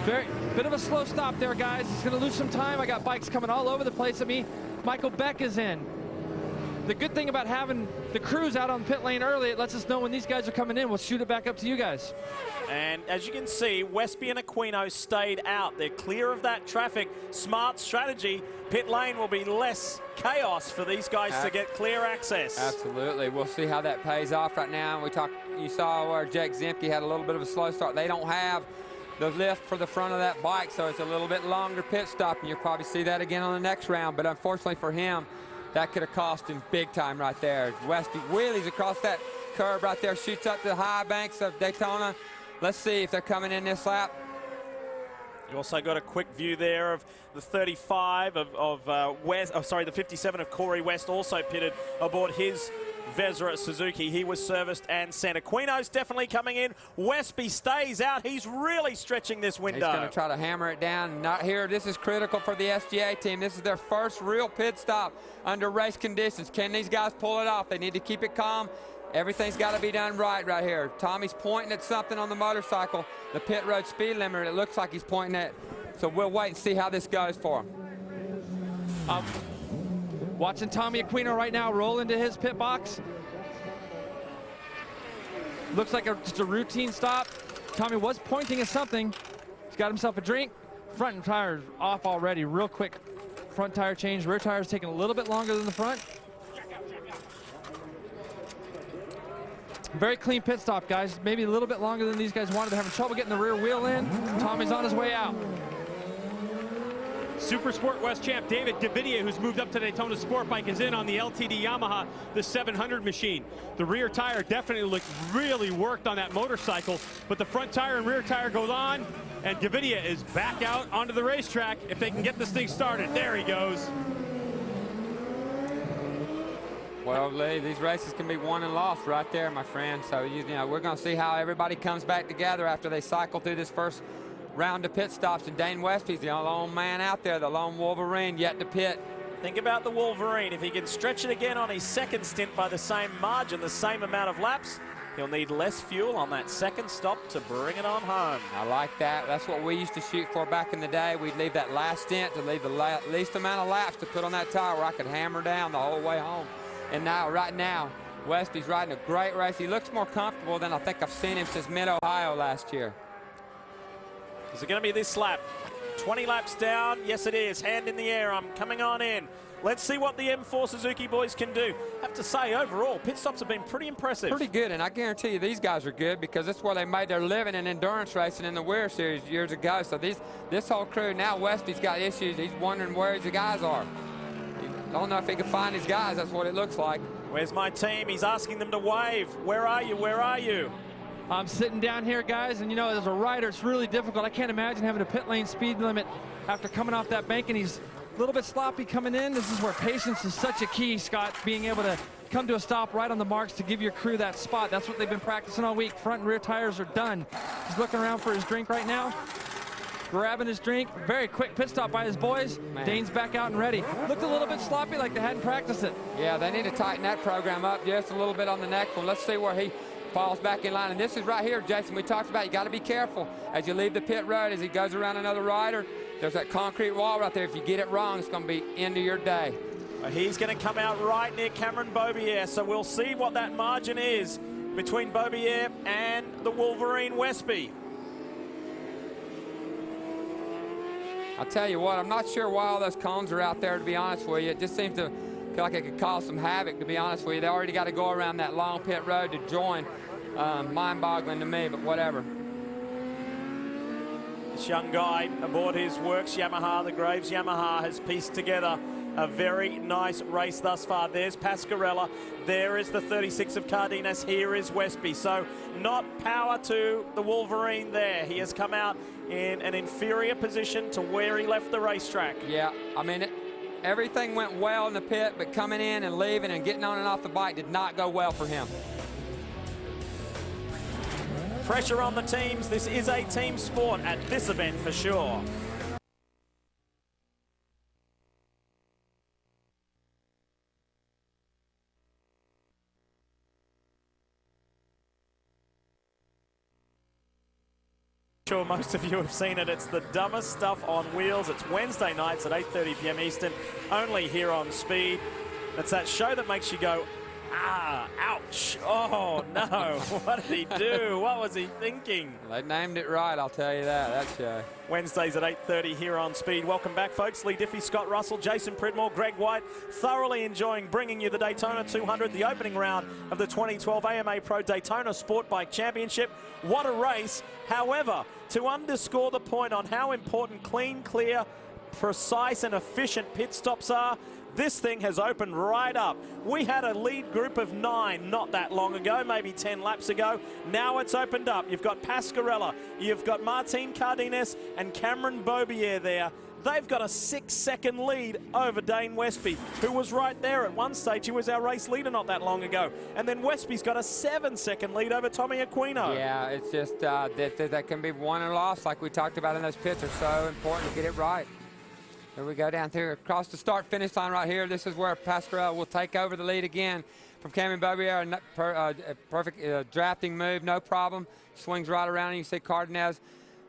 Bit of a slow stop there, guys. He's going to lose some time. I got bikes coming all over the place at me. Michael Beck is in. The good thing about having the crews out on pit lane early, it lets us know when these guys are coming in. We'll shoot it back up to you guys. And as you can see, Westby and Aquino stayed out. They're clear of that traffic. Smart strategy. Pit lane will be less chaos for these guys to get clear access. Absolutely. We'll see how that pays off right now. You saw where Jake Zemke had a little bit of a slow start. They don't have the lift for the front of that bike, so it's a little bit longer pit stop, and you'll probably see that again on the next round. But unfortunately for him, that could have cost him big time right there. Westby wheelies across that curve right there, shoots up to the high banks of Daytona. Let's see if they're coming in this lap. You also got a quick view there of the 35 of West, the 57 of Corey West, also pitted aboard his Vezra Suzuki. He was serviced and sent. Aquino's definitely coming in. Westby stays out. He's really stretching this window. He's going to try to hammer it down. Not here. This is critical for the SGA team. This is their first real pit stop under race conditions. Can these guys pull it off? They need to keep it calm. Everything's got to be done right here. Tommy's pointing at something on the motorcycle, the pit road speed limiter. It looks like he's pointing at. So we'll wait and see how this goes for him. Watching Tommy Aquino right now roll into his pit box. Looks like just a routine stop. Tommy was pointing at something. He's got himself a drink. Front tire off already, real quick. Front tire change, rear tire's taking a little bit longer than the front. Very clean pit stop, guys. Maybe a little bit longer than these guys wanted. They're having trouble getting the rear wheel in. Tommy's on his way out. Super Sport West champ David Davidia, who's moved up to Daytona Sport Bike, is in on the LTD Yamaha, the 700 machine. The rear tire definitely looked really worked on that motorcycle, but the front tire and rear tire goes on, and Davidia is back out onto the racetrack if they can get this thing started. There he goes. Well, Lee, these races can be won and lost right there, my friend. So, you know, we're going to see how everybody comes back together after they cycle through this first round of pit stops. And Dane Westby's the lone man out there, the lone Wolverine yet to pit. Think about the Wolverine. If he can stretch it again on his second stint by the same margin, the same amount of laps, he'll need less fuel on that second stop to bring it on home. I like that. That's what we used to shoot for back in the day. We'd leave that last stint to leave the least amount of laps to put on that tire where I could hammer down the whole way home. And now, right now, Westby's riding a great race. He looks more comfortable than I think I've seen him since mid-Ohio last year. Is it going to be this lap? 20 laps down. Yes, it is. Hand in the air. I'm coming on in. Let's see what the M4 Suzuki boys can do. I have to say, overall, pit stops have been pretty impressive. Pretty good, and I guarantee you these guys are good because that's where they made their living in endurance racing in the Weir Series years ago. So this whole crew, now Westby's got issues. He's wondering where the guys are. I don't know if he can find his guys. That's what it looks like. Where's my team? He's asking them to wave. Where are you? Where are you? I'm sitting down here, guys, and you know, as a rider, it's really difficult. I can't imagine having a pit lane speed limit after coming off that bank, and he's a little bit sloppy coming in. This is where patience is such a key, Scott, being able to come to a stop right on the marks to give your crew that spot. That's what they've been practicing all week. Front and rear tires are done. He's looking around for his drink right now. Grabbing his drink. Very quick pit stop by his boys. Man. Dane's back out and ready. Looked a little bit sloppy, like they hadn't practiced it. Yeah, they need to tighten that program up just a little bit on the next one. Let's see where he falls back in line. And this is right here, Jason, we talked about. You got to be careful as you leave the pit road, as he goes around another rider. There's that concrete wall right there. If you get it wrong, it's going to be end of your day. He's going to come out right near Cameron Bobier, so we'll see what that margin is between Bobier and the Wolverine Westby. I'll tell you what, I'm not sure why all those cones are out there, to be honest with you. It just seems to feel like it could cause some havoc, to be honest with you. They already got to go around that long pit road to join. Mind-boggling to me, but whatever. This young guy aboard his works Yamaha, the Graves Yamaha, has pieced together a very nice race thus far. There's Pascarella. There is the 36 of Cardenas. Here is Westby. So not power to the Wolverine there. He has come out in an inferior position to where he left the racetrack. Yeah, I mean, everything went well in the pit, but coming in and leaving and getting on and off the bike did not go well for him. Pressure on the teams. This is a team sport at this event for sure. sure most of you have seen it. It's the dumbest stuff on wheels. It's Wednesday nights at 8:30 p.m. Eastern, only here on Speed. It's that show that makes you go, ah, ouch, oh no, what did he do? What was he thinking? They named it right, I'll tell you that show. Wednesdays at 8:30 here on Speed. Welcome back, folks. Lee Diffie, Scott Russell, Jason Pridmore, Greg White, thoroughly enjoying bringing you the Daytona 200, the opening round of the 2012 AMA Pro Daytona Sport Bike Championship. What a race. However, to underscore the point on how important clean, clear, precise and efficient pit stops are, this thing has opened right up. We had a lead group of 9 not that long ago, maybe 10 laps ago. Now it's opened up. You've got Pasquarella, you've got Martin Cardenas and Cameron Beaubier there. They've got a 6-second lead over Dane Westby, who was right there at one stage. He was our race leader not that long ago. And then Westby's got a 7-second lead over Tommy Aquino. Yeah, it's just that can be won or lost, like we talked about in those pits. Are so important to get it right. Here we go down through across the start-finish line right here. This is where Pasquarella will take over the lead again from Cameron Beaubier. Perfect drafting move, no problem. Swings right around, and you see Cardenas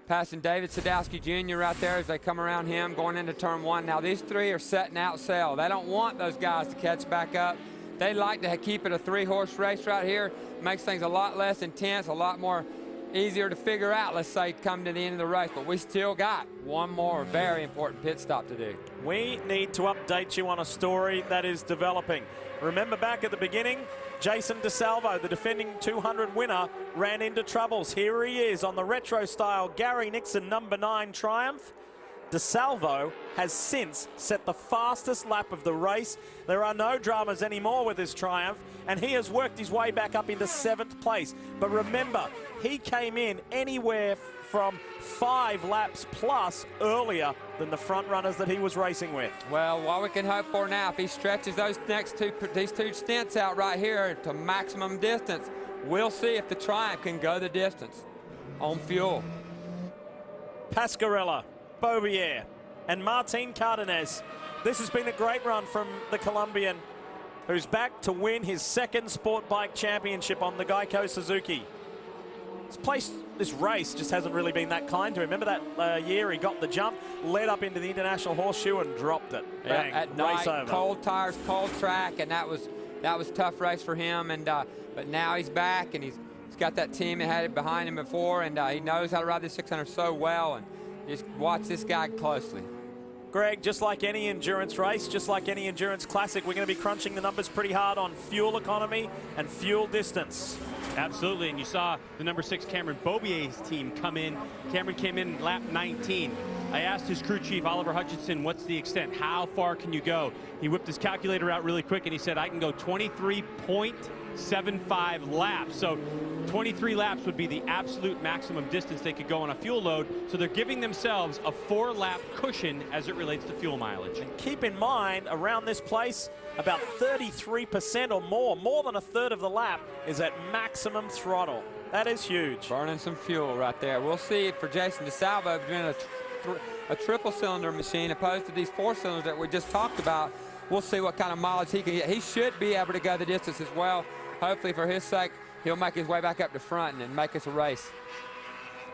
passing David Sadowski Jr. right there as they come around him going into turn 1. Now these 3 are setting out sail. They don't want those guys to catch back up. They like to keep it a 3-horse race right here. Makes things a lot less intense, a lot more easier to figure out, let's say, come to the end of the race. But we still got one more very important pit stop to do. We need to update you on a story that is developing. Remember back at the beginning, Jason DeSalvo, the defending 200 winner, ran into troubles. Here he is on the retro-style Gary Nixon #9 Triumph. DeSalvo has since set the fastest lap of the race. There are no dramas anymore with his Triumph, and he has worked his way back up into 7th place. But remember, he came in anywhere from 5 laps plus earlier than the front runners that he was racing with. Well, what we can hope for now, if he stretches these two stints out right here to maximum distance, we'll see if the Triumph can go the distance on fuel. Pasquarella, Beaubier and Martin Cardenas. This has been a great run from the Colombian, who's back to win his 2nd Sport Bike Championship on the Geico Suzuki. This race just hasn't really been that kind to him. Remember that year he got the jump, led up into the International Horseshoe and dropped it. Bang, at race night, over. cold tires, cold track, and that was a tough race for him. And but now he's back, and he's got that team that had it behind him before, and he knows how to ride the 600 so well. And just watch this guy closely. Greg, just like any endurance race, just like any endurance classic, we're going to be crunching the numbers pretty hard on fuel economy and fuel distance. Absolutely, and you saw the #6 Cameron Beaubier's team come in. Cameron came in lap 19. I asked his crew chief, Oliver Hutchinson, what's the extent? How far can you go? He whipped his calculator out really quick, and he said, I can go 23.75 laps. So 23 laps would be the absolute maximum distance they could go on a fuel load. So they're giving themselves a 4-lap cushion as it relates to fuel mileage. And keep in mind, around this place, about 33% or more than a third of the lap is at maximum throttle. That is huge. Burning some fuel right there. We'll see for Jason DeSalvo doing a triple cylinder machine opposed to these 4 cylinders that we just talked about. We'll see what kind of mileage he can get. He should be able to go the distance as well. Hopefully for his sake, he'll make his way back up to front and make us a race.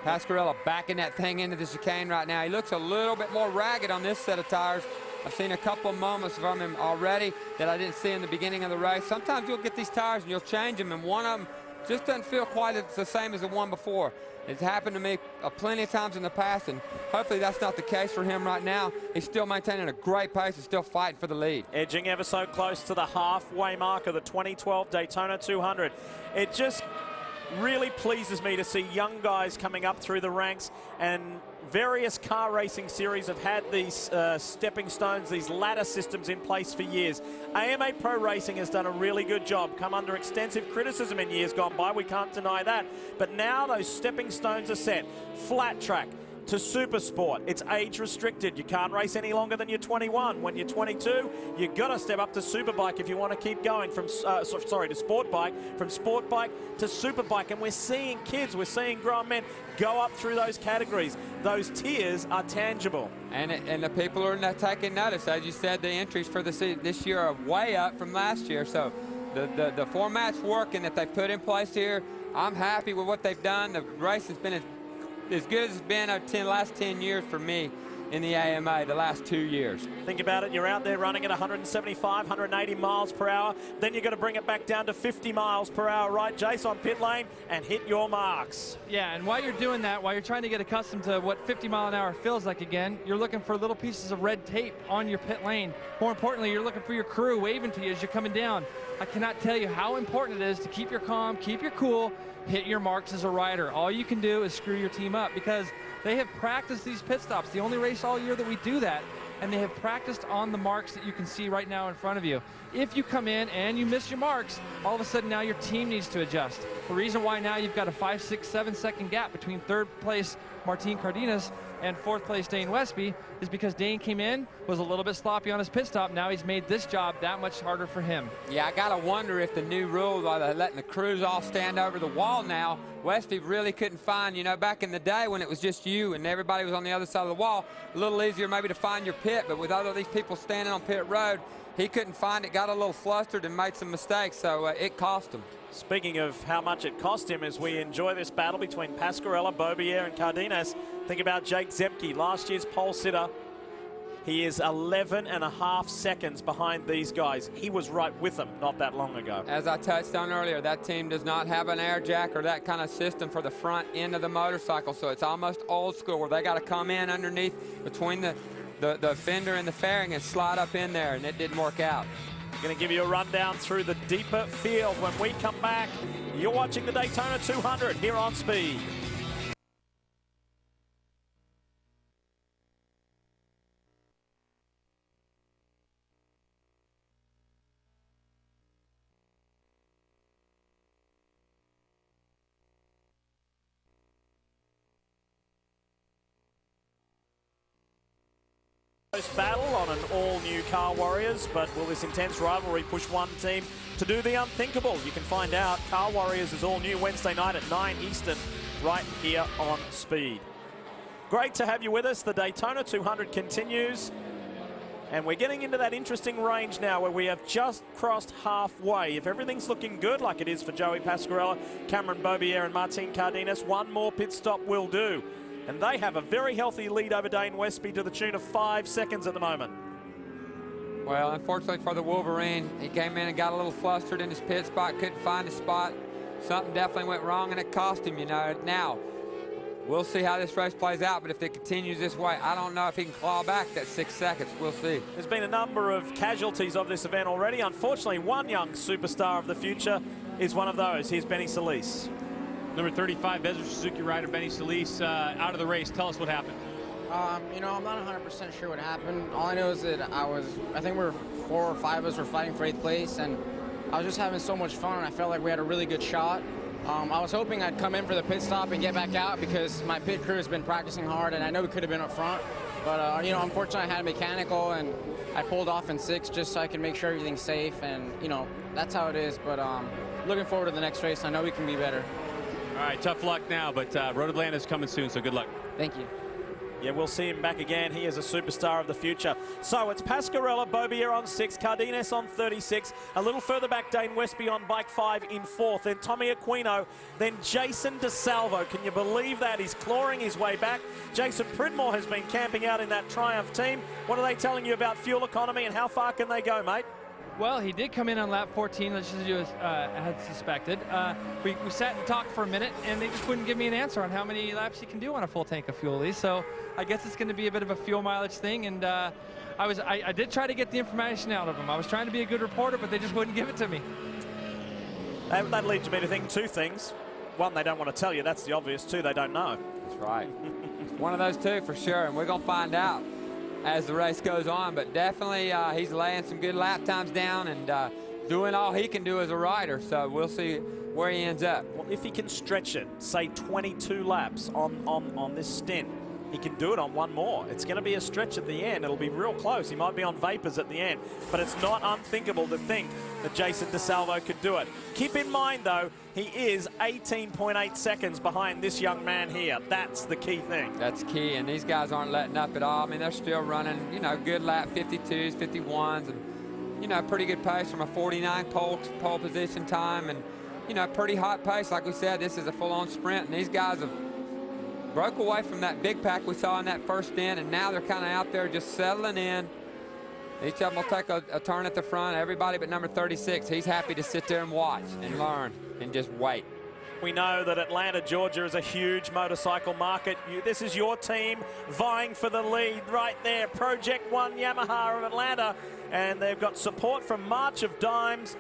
Pasquarella backing that thing into the chicane right now. He looks a little bit more ragged on this set of tires. I've seen a couple of moments from him already that I didn't see in the beginning of the race. Sometimes you'll get these tires and you'll change them, and one of them just doesn't feel quite the same as the one before. It's happened to me plenty of times in the past, and hopefully that's not the case for him right now. He's still maintaining a great pace and still fighting for the lead. Edging ever so close to the halfway mark of the 2012 Daytona 200. It just really pleases me to see young guys coming up through the ranks, and various car racing series have had these stepping stones, these ladder systems in place for years. AMA Pro Racing has done a really good job, come under extensive criticism in years gone by, we can't deny that. But now those stepping stones are set. Flat track to super sport, it's age restricted. You can't race any longer than you're 21. When you're 22, you've got to step up to superbike if you want to keep going from, to sport bike, from sport bike to superbike. And we're seeing kids, we're seeing grown men go up through those categories. Those tiers are tangible. And the people are taking notice. As you said, the entries for this year are way up from last year. So the format's working that they put in place here. I'm happy with what they've done. The race has been as good as it's been over the last 10 years for me in the AMA, the last 2 years. Think about it, you're out there running at 175, 180 miles per hour, then you've got to bring it back down to 50 miles per hour, right, Jace, on pit lane, and hit your marks. Yeah, and while you're doing that, while you're trying to get accustomed to what 50 mile an hour feels like again, you're looking for little pieces of red tape on your pit lane. More importantly, you're looking for your crew waving to you as you're coming down. I cannot tell you how important it is to keep your calm, keep your cool, hit your marks as a rider. All you can do is screw your team up because they have practiced these pit stops. The only race all year that we do that, and they have practiced on the marks that you can see right now in front of you. If you come in and you miss your marks, all of a sudden now your team needs to adjust. The reason why now you've got a 5, 6, 7 second gap between third place Martin Cardenas and fourth place Dane Westby is because Dane came in, was a little bit sloppy on his pit stop. Now he's made this job that much harder for him. Yeah, I gotta wonder if the new rule, by letting the crews all stand over the wall now, Westby really couldn't find, you know, back in the day when it was just you and everybody was on the other side of the wall, a little easier maybe to find your pit, but with all of these people standing on pit road, he couldn't find it, got a little flustered and made some mistakes, so it cost him. Speaking of how much it cost him, as we enjoy this battle between Pasquarella, Bobier, and Cardenas, think about Jake Zemke, last year's pole sitter. He is 11.5 seconds behind these guys. He was right with them not that long ago. As I touched on earlier, that team does not have an air jack or that kind of system for the front end of the motorcycle, so it's almost old school where they got to come in underneath between the fender and the fairing and slide up in there, and it didn't work out. Going to give you a rundown through the deeper field when we come back. You're watching the Daytona 200 here on Speed. Battle on an all-new Car Warriors, but will this intense rivalry push one team to do the unthinkable? You can find out. Car Warriors is all new Wednesday night at 9 Eastern, right here on Speed. Great to have you with us. The Daytona 200 continues, and we're getting into that interesting range now where we have just crossed halfway. If everything's looking good, like it is for Joey Pasquarella, Cameron Bobier, and Martin Cardenas, one more pit stop will do. And they have a very healthy lead over Dane Westby to the tune of 5 seconds at the moment. Well, unfortunately for the Wolverine, he came in and got a little flustered in his pit spot, couldn't find his spot. Something definitely went wrong, and it cost him, you know. Now, we'll see how this race plays out, but if it continues this way, I don't know if he can claw back that 6 seconds. We'll see. There's been a number of casualties of this event already. Unfortunately, one young superstar of the future is one of those. Here's Benny Solis. Number 35, Bezer Suzuki rider Benny Solis out of the race. Tell us what happened. You know, I'm not 100% sure what happened. All I know is that I think we were 4 or 5 of us were fighting for 8th place, and I was just having so much fun, and I felt like we had a really good shot. I was hoping I'd come in for the pit stop and get back out because my pit crew has been practicing hard, and I know we could have been up front. But, you know, unfortunately I had a mechanical, and I pulled off in 6 just so I could make sure everything's safe, and, you know, that's how it is. But looking forward to the next race. I know we can be better. All right, tough luck now, but Road Atlanta's coming soon, so good luck. Thank you. Yeah, we'll see him back again. He is a superstar of the future. So it's Pasquarella, Bobier on 6, Cardenas on 36. A little further back, Dane Westby on bike 5 in 4th. Then Tommy Aquino. Then Jason DeSalvo. Can you believe that? He's clawing his way back. Jason Pridmore has been camping out in that Triumph team. What are they telling you about fuel economy and how far can they go, mate? Well, he did come in on lap 14, just as you had suspected. We sat and talked for a minute, and they just wouldn't give me an answer on how many laps he can do on a full tank of fuel, Lee. So I guess it's going to be a bit of a fuel mileage thing, and I did try to get the information out of him. I was trying to be a good reporter, but they just wouldn't give it to me. That leads me to think 2 things. 1, they don't want to tell you. That's the obvious. 2, they don't know. That's right. One of those 2 for sure, and we're going to find out as the race goes on, but definitely he's laying some good lap times down and doing all he can do as a rider, so we'll see where he ends up. Well, if he can stretch it, say 22 laps on this stint, he can do it on 1 more. It's going to be a stretch at the end. It'll be real close. He might be on vapors at the end, but it's not unthinkable to think that Jason DeSalvo could do it. Keep in mind, though, he is 18.8 seconds behind this young man here. That's the key thing. That's key, and these guys aren't letting up at all. I mean, they're still running, you know, good lap 52s, 51s, and, you know, pretty good pace from a 49 pole position time, and, you know, pretty hot pace. Like we said, this is a full-on sprint, and these guys have broke away from that big pack we saw in that first stint, and now they're kind of out there just settling in. Each of them will take a turn at the front. Everybody but number 36, he's happy to sit there and watch and learn and just wait. We know that Atlanta, Georgia is a huge motorcycle market. This is your team vying for the lead right there. Project One Yamaha of Atlanta. And they've got support from March of Dimes.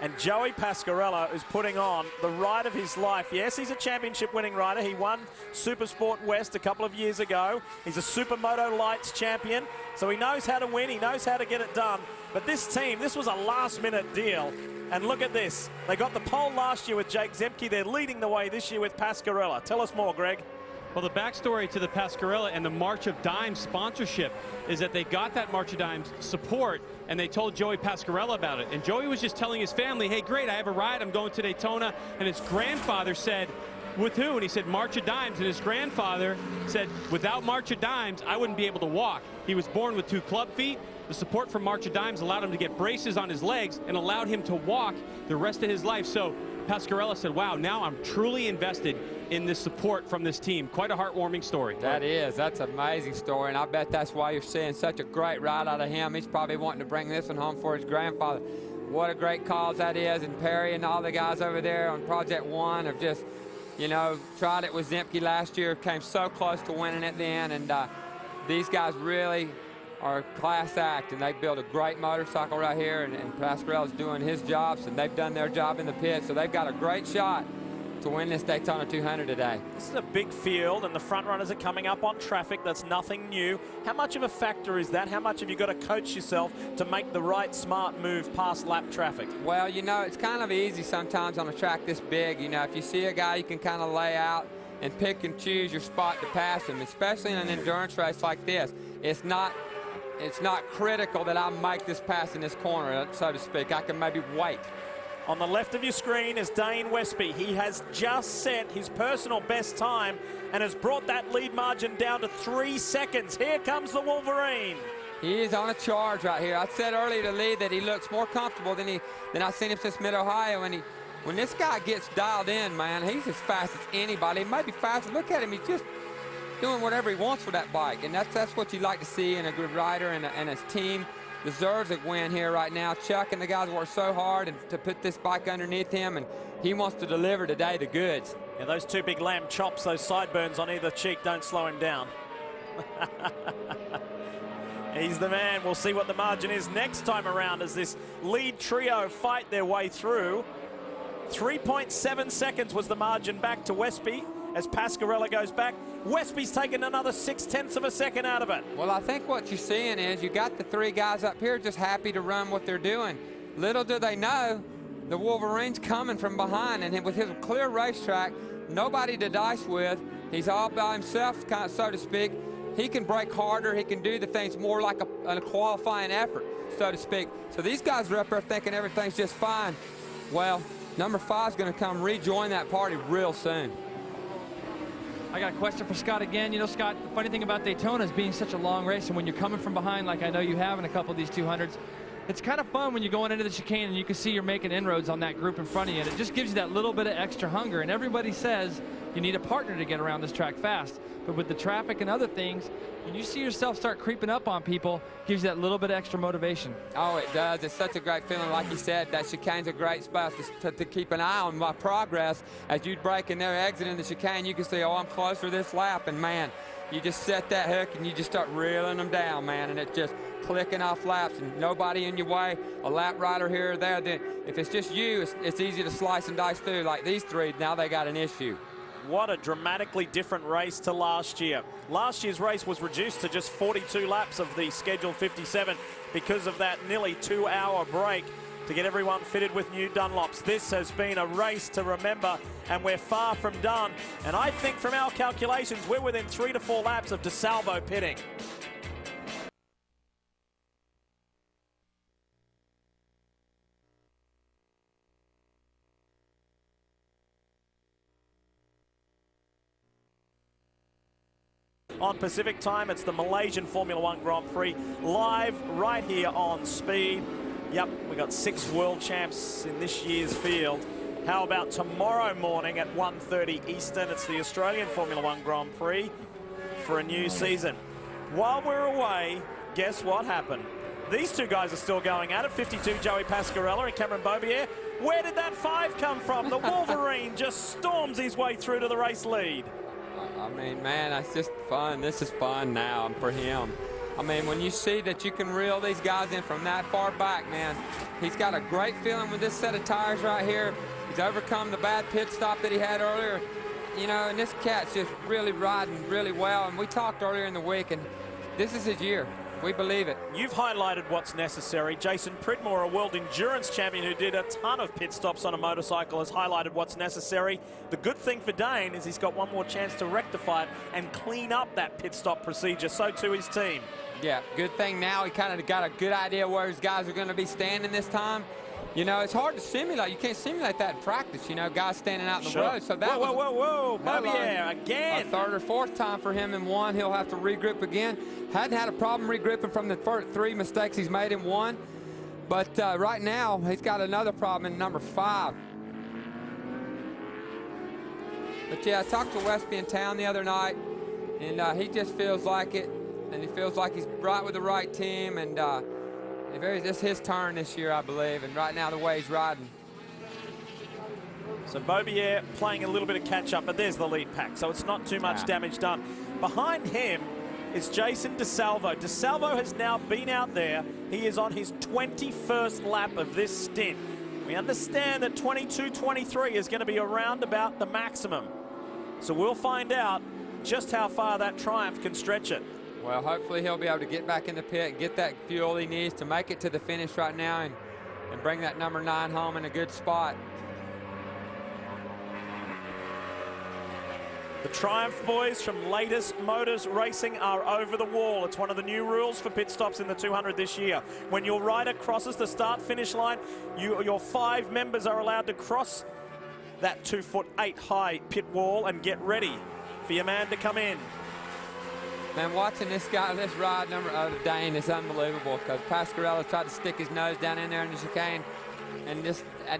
And Joey Pasquarella is putting on the ride of his life. Yes, he's a championship winning rider. He won Supersport West a couple of years ago. He's a Supermoto Lights champion. So he knows how to win. He knows how to get it done. But this team, this was a last-minute deal. And look at this. They got the pole last year with Jake Zemke. They're leading the way this year with Pasquarella. Tell us more, Greg. Well, the backstory to the Pasquarella and the March of Dimes sponsorship is that they got that March of Dimes support, and they told Joey Pasquarella about it. And Joey was just telling his family, hey, great, I have a ride. I'm going to Daytona. And his grandfather said, with who? And he said, March of Dimes. And his grandfather said, without March of Dimes, I wouldn't be able to walk. He was born with 2 club feet. The support from March of Dimes allowed him to get braces on his legs and allowed him to walk the rest of his life. So Pasquarella said, wow, now I'm truly invested in this support from this team. Quite a heartwarming story. That's an amazing story, and I bet that's why you're seeing such a great ride out of him. He's probably wanting to bring this one home for his grandfather. What a great cause that is, and Perry and all the guys over there on Project One have just, you know, tried it with Zemke last year, came so close to winning it then, and these guys really are a class act, and they built a great motorcycle right here, and Pasquarella's doing his jobs, and they've done their job in the pit, so they've got a great shot to win this Daytona 200 today. This is a big field, and the front runners are coming up on traffic. That's nothing new. How much of a factor is that? How much have you got to coach yourself to make the right smart move past lap traffic? Well, you know, it's kind of easy sometimes on a track this big. You know, if you see a guy, you can kind of lay out and pick and choose your spot to pass him, especially in an endurance race like this. It's not critical that I make this pass in this corner, so to speak. I can maybe wait. On the left of your screen is Dane Westby. He has just set his personal best time and has brought that lead margin down to 3 seconds. Here comes the Wolverine. He is on a charge right here. I said earlier to Lee that he looks more comfortable than I've seen him since Mid-Ohio. And when this guy gets dialed in, man, he's as fast as anybody. He might be faster. Look at him. He's just doing whatever he wants for that bike. And that's what you like to see in a good rider, and his team deserves a win here right now. Chuck and the guys worked so hard to put this bike underneath him, and he wants to deliver today the goods. Yeah, those 2 big lamb chops, those sideburns on either cheek don't slow him down. He's the man. We'll see what the margin is next time around as this lead trio fight their way through. 3.7 seconds was the margin back to Westby as Pasquarella goes back. Westby's taken another 0.6 of a second out of it. Well, I think what you're seeing is you got the 3 guys up here just happy to run what they're doing. Little do they know, the Wolverine's coming from behind, and with his clear racetrack, nobody to dice with. He's all by himself, kind of, so to speak. He can brake harder. He can do the things more like a qualifying effort, so to speak. So these guys are up there thinking everything's just fine. Well, number 5 is going to come rejoin that party real soon. I got a question for Scott again. You know, Scott, the funny thing about Daytona is being such a long race, and when you're coming from behind, like I know you have in a couple of these 200s, it's kind of fun when you're going into the chicane and you can see you're making inroads on that group in front of you, and it just gives you that little bit of extra hunger. And everybody says you need a partner to get around this track fast. But with the traffic and other things, when you see yourself start creeping up on people, gives you that little bit of extra motivation. Oh, it does. It's such a great feeling. Like you said, that chicane's a great spot to keep an eye on my progress. As you break and they're exiting the chicane, you can see, oh, I'm close for this lap. And, man, you just set that hook and you just start reeling them down, man. And it's just clicking off laps and nobody in your way. A lap rider here or there. Then if it's just you, it's easy to slice and dice through. Like these 3, now they got an issue. What a dramatically different race to last year. Last year's race was reduced to just 42 laps of the scheduled 57 because of that nearly 2-hour break to get everyone fitted with new Dunlops. This has been a race to remember, and we're far from done. And I think from our calculations, we're within 3 to 4 laps of DeSalvo pitting. On Pacific time, it's the Malaysian Formula One Grand Prix live right here on Speed. Yep, we got 6 world champs in this year's field. How about tomorrow morning at 1:30 Eastern? It's the Australian Formula One Grand Prix for a new season. While we're away, guess what happened? These two guys are still going at it. 52 Joey Pasquarella and Cameron Beaubier. Where did that 5 come from? The Wolverine just storms his way through to the race lead. I mean, man, that's just fun. This is fun now for him. I mean, when you see that you can reel these guys in from that far back, man, he's got a great feeling with this set of tires right here. He's overcome the bad pit stop that he had earlier. You know, and this cat's just really riding really well. And we talked earlier in the week, and this is his year. We believe it. You've highlighted what's necessary. Jason Pridmore, a world endurance champion who did a ton of pit stops on a motorcycle, has highlighted what's necessary. The good thing for Dane is he's got one more chance to rectify it and clean up that pit stop procedure. So too his team. Yeah, good thing now he kind of got a good idea where his guys are going to be standing this time. You know, it's hard to simulate. You can't simulate that in practice, you know, guys standing out in the road. So that whoa, Beaubier again. A third or fourth time for him in one. He'll have to regroup again. Hadn't had a problem regrouping from the first 3 mistakes he's made in one. But right now, he's got another problem in number 5. But yeah, I talked to Westby in town the other night, and he just feels like it. And he feels like he's right with the right team, and it's his turn this year, I believe, and right now the way he's riding. So Beaubier playing a little bit of catch-up, but there's the lead pack, so it's not too much damage done. Behind him is Jason DeSalvo. DeSalvo has now been out there. He is on his 21st lap of this stint. We understand that 22-23 is going to be around about the maximum. So we'll find out just how far that Triumph can stretch it. Well, hopefully he'll be able to get back in the pit and get that fuel he needs to make it to the finish right now and bring that number 9 home in a good spot. The Triumph boys from Latest Motors Racing are over the wall. It's one of the new rules for pit stops in the 200 this year. When your rider crosses the start-finish line, your 5 members are allowed to cross that 2'8" high pit wall and get ready for your man to come in. Man, watching this guy, this ride number of Dane is unbelievable because Pasquarella tried to stick his nose down in there in the chicane. And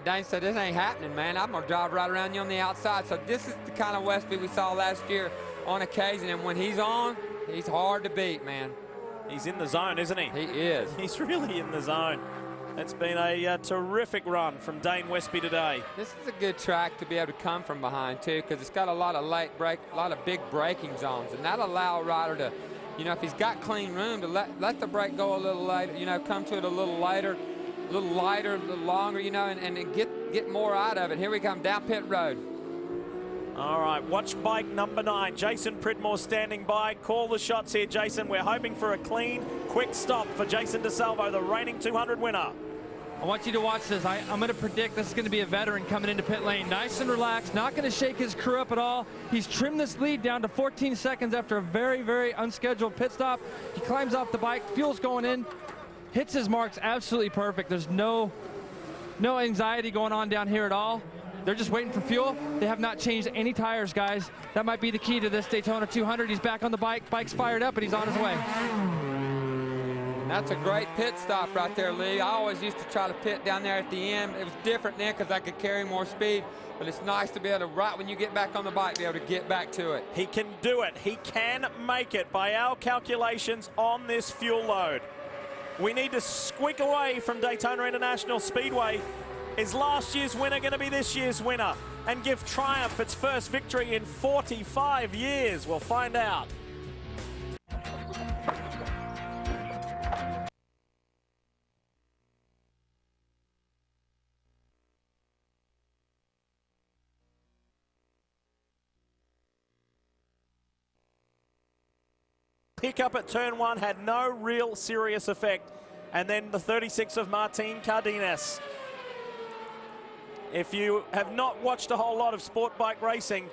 Dane said, this ain't happening, man. I'm going to drive right around you on the outside. So this is the kind of Westby we saw last year on occasion. And when he's on, he's hard to beat, man. He's in the zone, isn't he? He is. He's really in the zone. It's been a terrific run from Dane Westby today. This is a good track to be able to come from behind, too, because it's got a lot of a lot of big braking zones. And that'll allow a rider to, you know, if he's got clean room, to let the brake go a little later, you know, come to it a little later, a little lighter, a little longer, you know, and get more out of it. Here we come down pit road. All right, watch bike number 9. Jason Pridmore standing by. Call the shots here, Jason. We're hoping for a clean, quick stop for Jason DeSalvo, the reigning 200 winner. I want you to watch this. I'm going to predict this is going to be a veteran coming into pit lane. Nice and relaxed, not going to shake his crew up at all. He's trimmed this lead down to 14 seconds after a very, very unscheduled pit stop. He climbs off the bike, fuel's going in, hits his marks absolutely perfect. There's no anxiety going on down here at all. They're just waiting for fuel. They have not changed any tires, guys. That might be the key to this Daytona 200. He's back on the bike. Bike's fired up, and he's on his way. That's a great pit stop right there, Lee. I always used to try to pit down there at the end. It was different then because I could carry more speed, but it's nice to be able to, right when you get back on the bike, be able to get back to it. He can do it. He can make it by our calculations on this fuel load. We need to squeak away from Daytona International Speedway. Is last year's winner going to be this year's winner and give Triumph its first victory in 45 years? We'll find out. Pickup at turn 1 had no real serious effect. And then the 36 of Martin Cardenas. If you have not watched a whole lot of sport bike racing,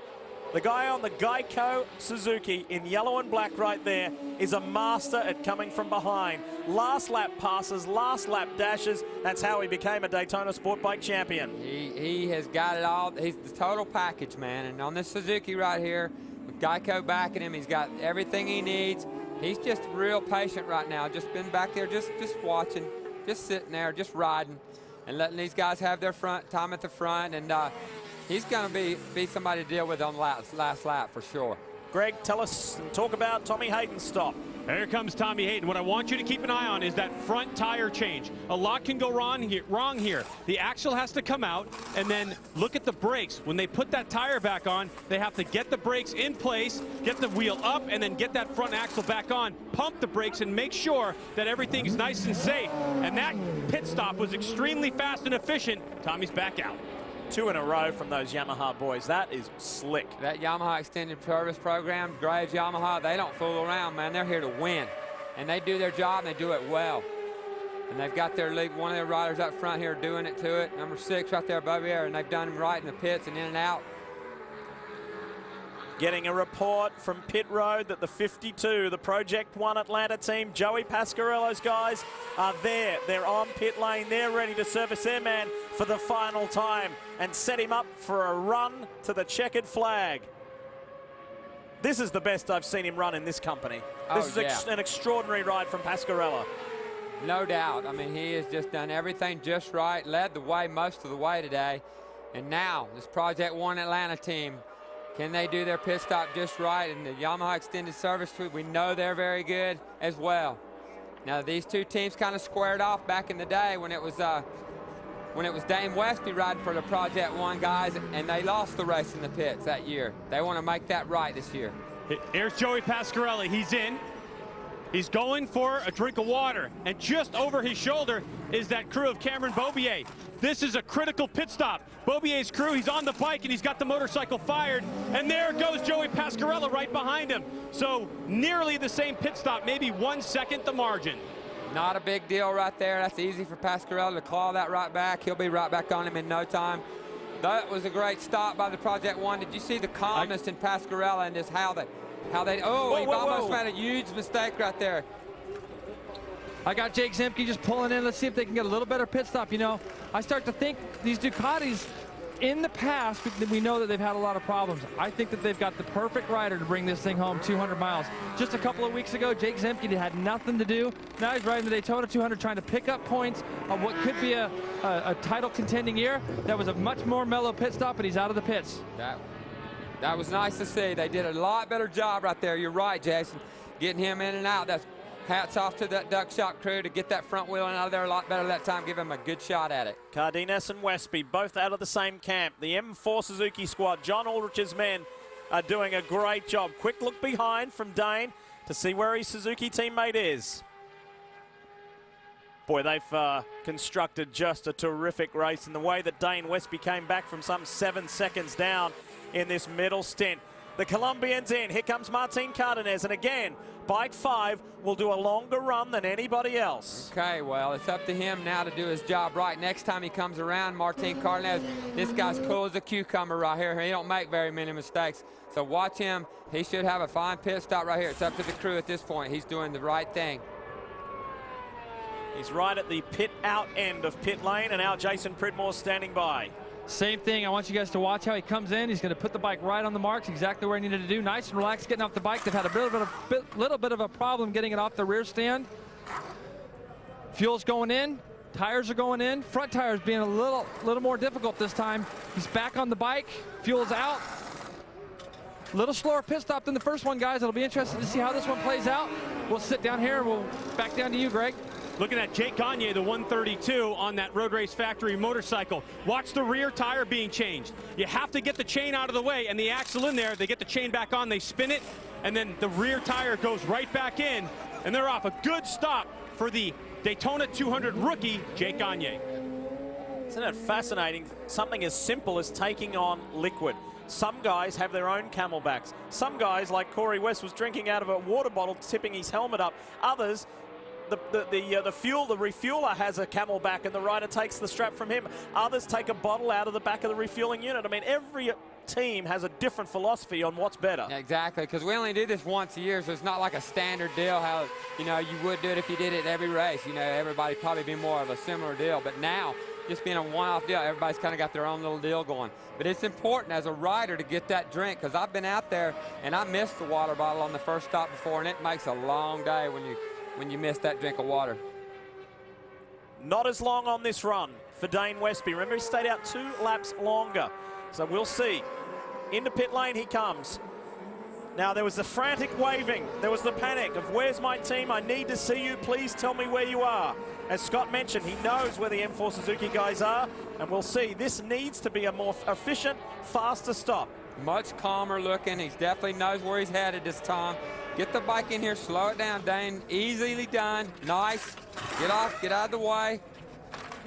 the guy on the Geico Suzuki in yellow and black right there is a master at coming from behind. Last lap passes, last lap dashes. That's how he became a Daytona sport bike champion. He has got it all. He's the total package, man. And on this Suzuki right here, with Geico backing him, he's got everything he needs. He's just real patient right now. Just been back there, just watching, just sitting there, just riding. and letting these guys have their time at the front. And he's going to be somebody to deal with on last lap for sure. Greg, tell us and talk about Tommy Hayden's stop. Here comes Tommy Hayden. What I want you to keep an eye on is that front tire change. A lot can go wrong here. The axle has to come out, and then look at the brakes. When they put that tire back on, they have to get the brakes in place, get the wheel up, and then get that front axle back on, pump the brakes, and make sure that everything is nice and safe. And that pit stop was extremely fast and efficient. Tommy's back out. 2 in a row from those Yamaha boys. That is slick. That Yamaha extended service program, Graves Yamaha, they don't fool around, man. They're here to win. And they do their job, and they do it well. And they've got their league, one of their riders up front here doing it to it. Number 6 right there above here, and they've done him right in the pits and in and out. Getting a report from pit road that the 52, the Project 1 Atlanta team, Joey Pasquarello's guys are there. They're on pit lane. They're ready to service their man for the final time and set him up for a run to the checkered flag. This is the best I've seen him run in this company. This is an extraordinary ride from Pasquarello. No doubt. I mean, he has just done everything just right, led the way most of the way today. And now this Project 1 Atlanta team, can they do their pit stop just right? And the Yamaha Extended Service Group, we know they're very good as well. Now these two teams kind of squared off back in the day when it was Dame Westby riding for the Project 1 guys, and they lost the race in the pits that year. They want to make that right this year. Here's Joey Pasquarello. He's in. He's going for a drink of water, and just over his shoulder is that crew of Cameron Beaubier. This is a critical pit stop. Beaubier's crew, he's on the bike and he's got the motorcycle fired, and there goes Joey Pasquarello right behind him. So nearly the same pit stop, maybe 1 second the margin. Not a big deal right there. That's easy for Pasquarello to claw that right back. He'll be right back on him in no time. That was a great stop by the Project 1. Did you see the calmness in Pasquarello and just how they almost made a huge mistake right there. I got Jake Zemke just pulling in. Let's see if they can get a little better pit stop. You know, I start to think these Ducatis, in the past, we know that they've had a lot of problems. I think that they've got the perfect rider to bring this thing home 200 miles. Just a couple of weeks ago, Jake Zemke had nothing to do. Now he's riding the Daytona 200 trying to pick up points on what could be a title contending year. That was a much more mellow pit stop, and he's out of the pits. That was nice to see. They did a lot better job right there. You're right, Jason. Getting him in and out. That's hats off to that duck shop crew to get that front wheel out of there a lot better that time. Give him a good shot at it. Cardenas and Westby, both out of the same camp. The M4 Suzuki squad, John Aldrich's men, are doing a great job. Quick look behind from Dane to see where his Suzuki teammate is. Boy, they've constructed just a terrific race in the way that Dane Westby came back from some 7 seconds down in this middle stint. The Colombians in. Here comes Martin Cardenas, and again, Bike 5 will do a longer run than anybody else. Okay, well, it's up to him now to do his job right. Next time he comes around, Martin Cardenas, this guy's cool as a cucumber right here. He don't make very many mistakes. So watch him. He should have a fine pit stop right here. It's up to the crew at this point. He's doing the right thing. He's right at the pit out end of pit lane, and now Jason Pridmore standing by. Same thing. I want you guys to watch how he comes in. He's going to put the bike right on the marks, exactly where he needed to do. Nice and relaxed getting off the bike. They've had a little bit of a problem getting it off the rear stand. Fuel's going in. Tires are going in. Front tires being a little more difficult this time. He's back on the bike. Fuel's out. A little slower pit stop than the first one, guys. It'll be interesting to see how this one plays out. We'll sit down here and we'll back down to you, Greg. Looking at Jake Gagne, the 132 on that Road Race Factory motorcycle. Watch the rear tire being changed. You have to get the chain out of the way and the axle in there. They get the chain back on, they spin it, and then the rear tire goes right back in, and they're off. A good stop for the Daytona 200 rookie, Jake Gagne. Isn't it fascinating? Something as simple as taking on liquid. Some guys have their own camelbacks. Some guys, like Corey West, was drinking out of a water bottle, tipping his helmet up. Others, the refueler has a camelback and the rider takes the strap from him. Others take a bottle out of the back of the refueling unit. I mean, every team has a different philosophy on what's better. Yeah, exactly, because we only do this once a year, so it's not like a standard deal how, you know, you would do it if you did it every race. You know, everybody probably be more of a similar deal, but now, just being a one-off deal, everybody's kind of got their own little deal going. But it's important as a rider to get that drink, because I've been out there and I missed the water bottle on the first stop before, and it makes a long day when you miss that drink of water. Not as long on this run. for Dane Westby. Remember, he stayed out 2 laps longer. So we'll see. Into pit lane he comes. Now, there was the frantic waving. There was the panic of, where's my team? I need to see you. Please tell me where you are. As Scott mentioned, he knows where the M4 Suzuki guys are, and we'll see. This needs to be a more efficient, faster stop. Much calmer looking. He definitely knows where he's headed this time. Get the bike in here, slow it down, Dane. Easily done. Nice. Get off, get out of the way.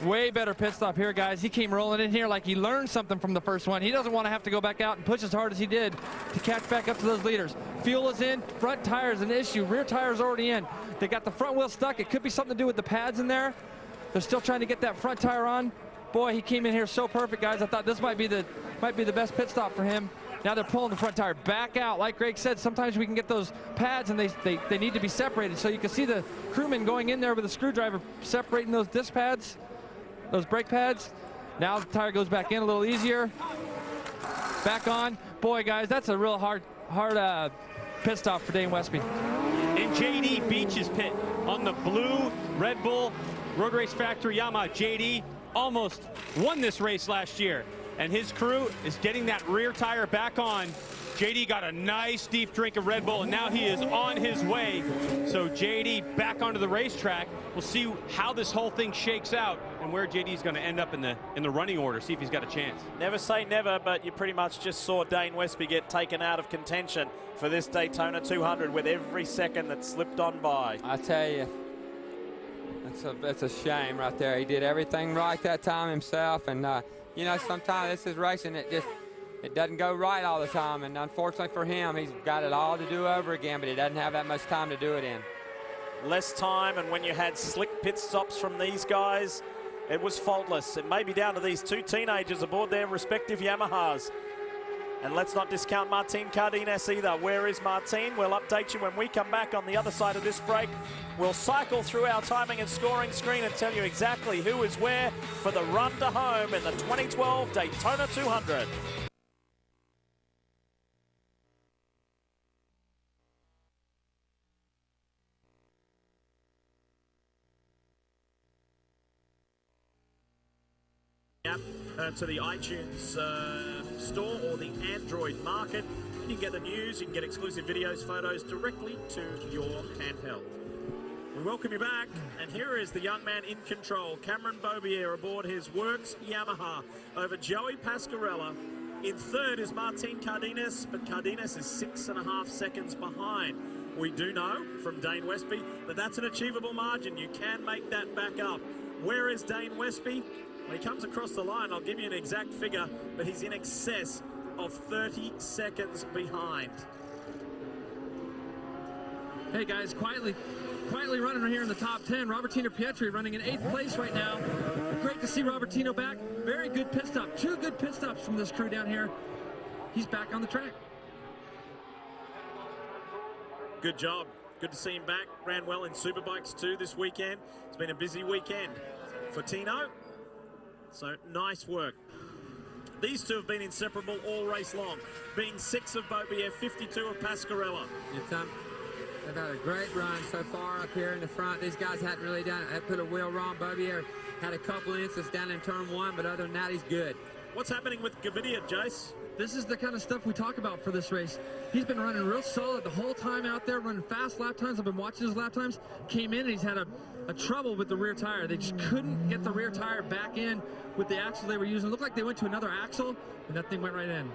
Way better pit stop here, guys. He came rolling in here like he learned something from the first one. He doesn't want to have to go back out and push as hard as he did to catch back up to those leaders. Fuel is in, front tire is an issue, rear tire is already in. They got the front wheel stuck. It could be something to do with the pads in there. They're still trying to get that front tire on. Boy, he came in here so perfect, guys. I thought this might be the best pit stop for him. Now they're pulling the front tire back out. Like Greg said, sometimes we can get those pads and they need to be separated. So you can see the crewman going in there with a screwdriver separating those disc pads, those brake pads. Now the tire goes back in a little easier. Back on. Boy, guys, that's a real hard pit stop for Dane Westby. In JD Beach's pit on the blue Red Bull Road Race Factory Yamaha, JD almost won this race last year. And his crew is getting that rear tire back on. JD got a nice deep drink of Red Bull, and now he is on his way. So JD back onto the racetrack. We'll see how this whole thing shakes out and where JD's going to end up in the running order, see if he's got a chance. Never say never, but you pretty much just saw Dane Westby get taken out of contention for this Daytona 200 with every second that slipped on by. I tell you, that's a shame right there. He did everything right that time himself, and you know, sometimes this is racing. It doesn't go right all the time, and unfortunately for him, he's got it all to do over again, but he doesn't have that much time to do it in. Less time, and when you had slick pit stops from these guys, it was faultless. It may be down to these 2 teenagers aboard their respective Yamahas. And let's not discount Martin Cardenas either. Where is Martin? We'll update you when we come back on the other side of this break. We'll cycle through our timing and scoring screen and tell you exactly who is where for the run to home in the 2012 Daytona 200. To the iTunes store or the Android market. You can get the news, you can get exclusive videos, photos directly to your handheld. We welcome you back, and here is the young man in control, Cameron Bobier, aboard his Works Yamaha over Joey Pasquarella. In third is Martin Cardenas, but Cardenas is 6.5 seconds behind. We do know from Dane Westby that that's an achievable margin. You can make that back up. Where is Dane Westby? When he comes across the line, I'll give you an exact figure, but he's in excess of 30 seconds behind. Hey guys, quietly running right here in the top 10. Robertino Pietri running in 8th place right now. Great to see Robertino back. Very good pit stop. 2 good pit stops from this crew down here. He's back on the track. Good job. Good to see him back. Ran well in Superbikes too this weekend. It's been a busy weekend for Tino. So nice work. These two have been inseparable all race long, being 6 of Bobier, 52 of Pasquarella. They've had a great run so far up here in the front. These guys hadn't really done it. They put a wheel wrong. Bobier had a couple inches down in turn 1, but other than that, he's good. What's happening with Gavidia, Jace? This is the kind of stuff we talk about for this race. He's been running real solid the whole time out there, running fast lap times. I've been watching his lap times. Came in and he's had a trouble with the rear tire. They just couldn't get the rear tire back in with the axle they were using. It looked like they went to another axle, and that thing went right in.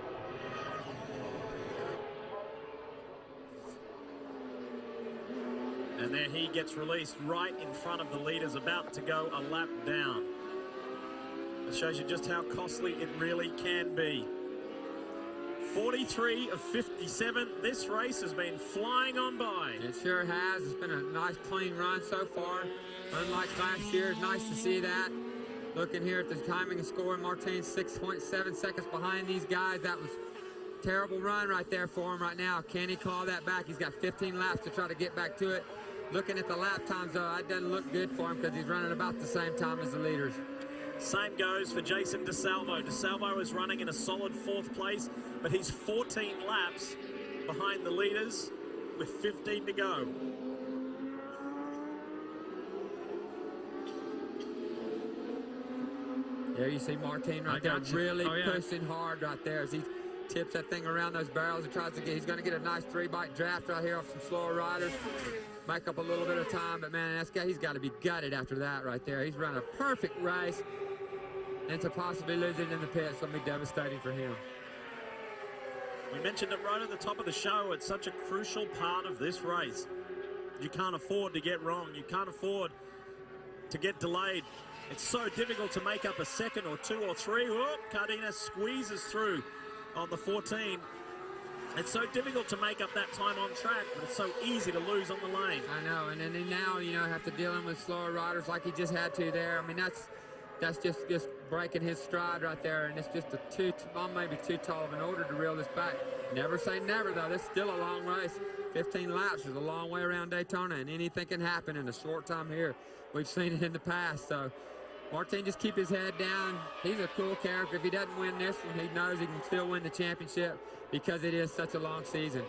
And there he gets released right in front of the leaders, about to go a lap down. It shows you just how costly it really can be. 43 of 57. This race has been flying on by. It sure has. It's been a nice, clean run so far. Unlike last year, it's nice to see that. Looking here at the timing and scoring, Martin's 6.7 seconds behind these guys. That was a terrible run right there for him right now. Can he claw that back? He's got 15 laps to try to get back to it. Looking at the lap times, though, that doesn't look good for him because he's running about the same time as the leaders. Same goes for Jason DeSalvo. DeSalvo is running in a solid 4th place, but he's 14 laps behind the leaders with 15 to go. There you see Martin right there really pushing hard right there as he tips that thing around those barrels and tries to get, he's going to get a nice 3-bike draft right here off some slower riders. Make up a little bit of time, but man, he's got to be gutted after that right there. He's run a perfect race, and to possibly lose it in the pits will be devastating for him. We mentioned it right at the top of the show. It's such a crucial part of this race. You can't afford to get wrong. You can't afford to get delayed. It's so difficult to make up a second or 2 or 3. Whoop, Cardenas squeezes through on the 14. It's so difficult to make up that time on track, but it's so easy to lose on the lane. I know, and then now, you know, have to deal with slower riders like he just had to there. I mean, that's just breaking his stride right there, and it's just maybe too tall of an order to reel this back. Never say never, though. This is still a long race. 15 laps is a long way around Daytona, and anything can happen in a short time here. We've seen it in the past, so Martin just keep his head down. He's a cool character. If he doesn't win this one, he knows he can still win the championship because it is such a long season.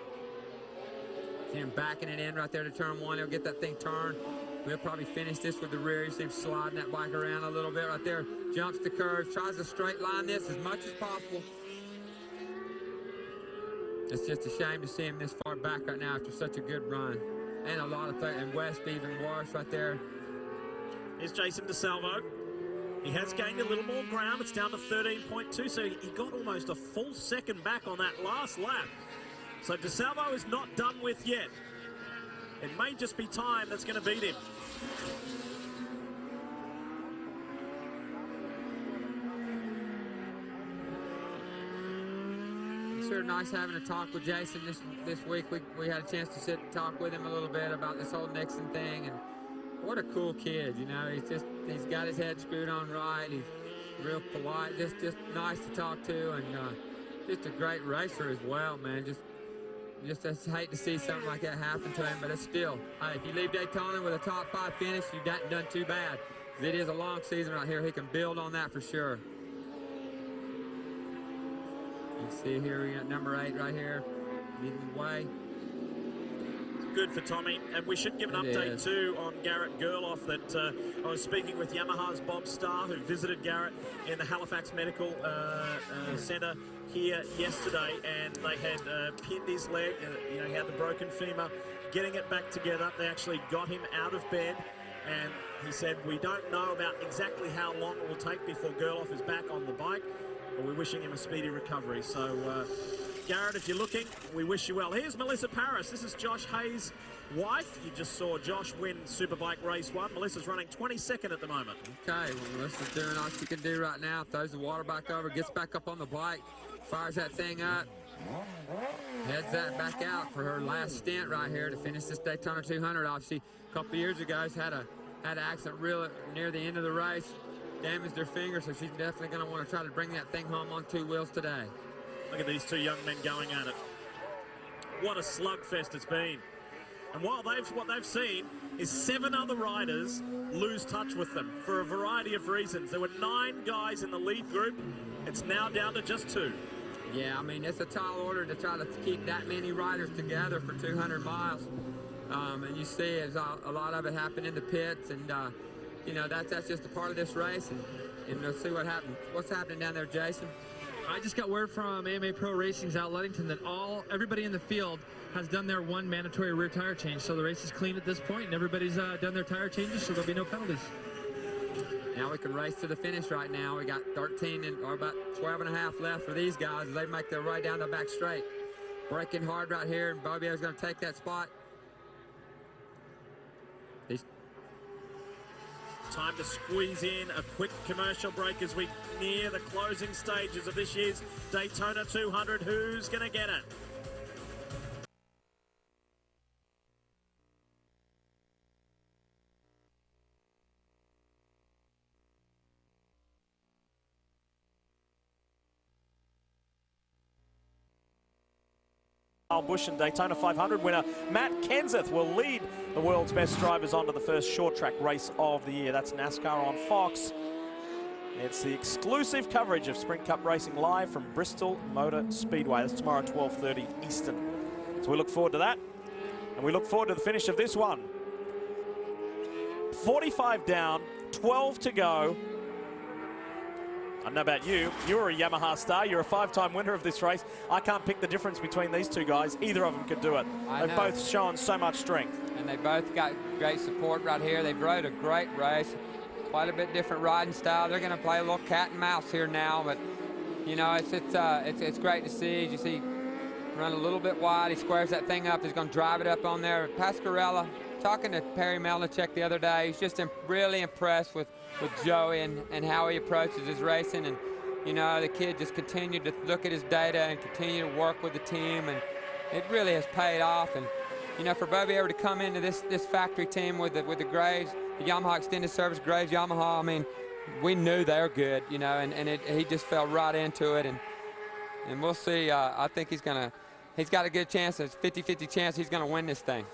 See him backing it in right there to turn 1. He'll get that thing turned. We'll probably finish this with the rear. You see him sliding that bike around a little bit right there. Jumps the curves, tries to straight line this as much as possible. It's just a shame to see him this far back right now after such a good run. And a lot of and West even worse right there. Here's Jason DeSalvo. He has gained a little more ground. It's down to 13.2, so he got almost a full second back on that last lap. So DeSalvo is not done with yet. It may just be time that's going to beat him. Sure, nice having a talk with Jason this week. We had a chance to sit and talk with him a little bit about this whole Nixon thing, and what a cool kid, you know. He's got his head screwed on right. He's real polite, just nice to talk to, and just a great racer as well, man. Just hate to see something like that happen to him, but it's still, hey, if you leave Daytona with a top 5 finish, you've not done too bad. It is a long season right here. He can build on that for sure. You can see here we got number 8 right here, leading the way. Good for Tommy, and we should give an update too on Garrett Gerloff that I was speaking with Yamaha's Bob Starr, who visited Garrett in the Halifax Medical Centre here yesterday, and they had pinned his leg. You know, he had the broken femur. Getting it back together, they actually got him out of bed, and he said, we don't know about exactly how long it will take before Gerloff is back on the bike, but we're wishing him a speedy recovery. So Garrett, if you're looking, we wish you well. Here's Melissa Paris. This is Josh Hayes' wife. You just saw Josh win Superbike Race 1. Melissa's running 22nd at the moment. Okay, well, Melissa's doing all she can do right now. Throws the water back over, gets back up on the bike, fires that thing up, heads that back out for her last stint right here to finish this Daytona 200. Obviously, a couple of years ago, she had an accident real near the end of the race, damaged her finger, so she's definitely going to want to try to bring that thing home on 2 wheels today. Look at these 2 young men going at it. What a slugfest it's been. And what they've seen is 7 other riders lose touch with them for a variety of reasons. There were 9 guys in the lead group. It's now down to just 2. Yeah, I mean, it's a tall order to try to keep that many riders together for 200 miles. And you see a lot of it happen in the pits, and you know, that's just a part of this race, and we'll see what happens. What's happening down there, Jason? I just got word from AMA Pro Racing's out Ludington that everybody in the field has done their 1 mandatory rear tire change. So the race is clean at this point, and everybody's done their tire changes, so there'll be no penalties. Now we can race to the finish right now. We got 13 or about 12 and a half left for these guys as they make their way down the back straight. Braking hard right here, and Bobio's going to take that spot. Time to squeeze in a quick commercial break as we near the closing stages of this year's Daytona 200. Who's going to get it? Busch and Daytona 500 winner Matt Kenseth will lead the world's best drivers onto the first short track race of the year. That's NASCAR on Fox. It's the exclusive coverage of Sprint Cup Racing live from Bristol Motor Speedway. That's tomorrow at 12:30 Eastern. So we look forward to that, and we look forward to the finish of this one. 45 down, 12 to go. don't know about you. You're a Yamaha star. You're a 5-time winner of this race. I can't pick the difference between these two guys. Either of them could do it. They've both shown so much strength. And they both got great support right here. They've rode a great race. Quite a bit different riding style. They're going to play a little cat and mouse here now, but you know, it's great to see. As you see, run a little bit wide. He squares that thing up. He's going to drive it up on there. Pasquarella, talking to Perry Melnichek the other day, he's just really impressed with Joey and how he approaches his racing. And you know, the kid just continued to look at his data and continue to work with the team, and it really has paid off. And you know, for Bobby ever to come into this factory team with the Graves, the Yamaha Extended Service Graves Yamaha, I mean, we knew they're good, you know, and he just fell right into it, and we'll see. I think he's got a good chance, a 50-50 chance he's gonna win this thing.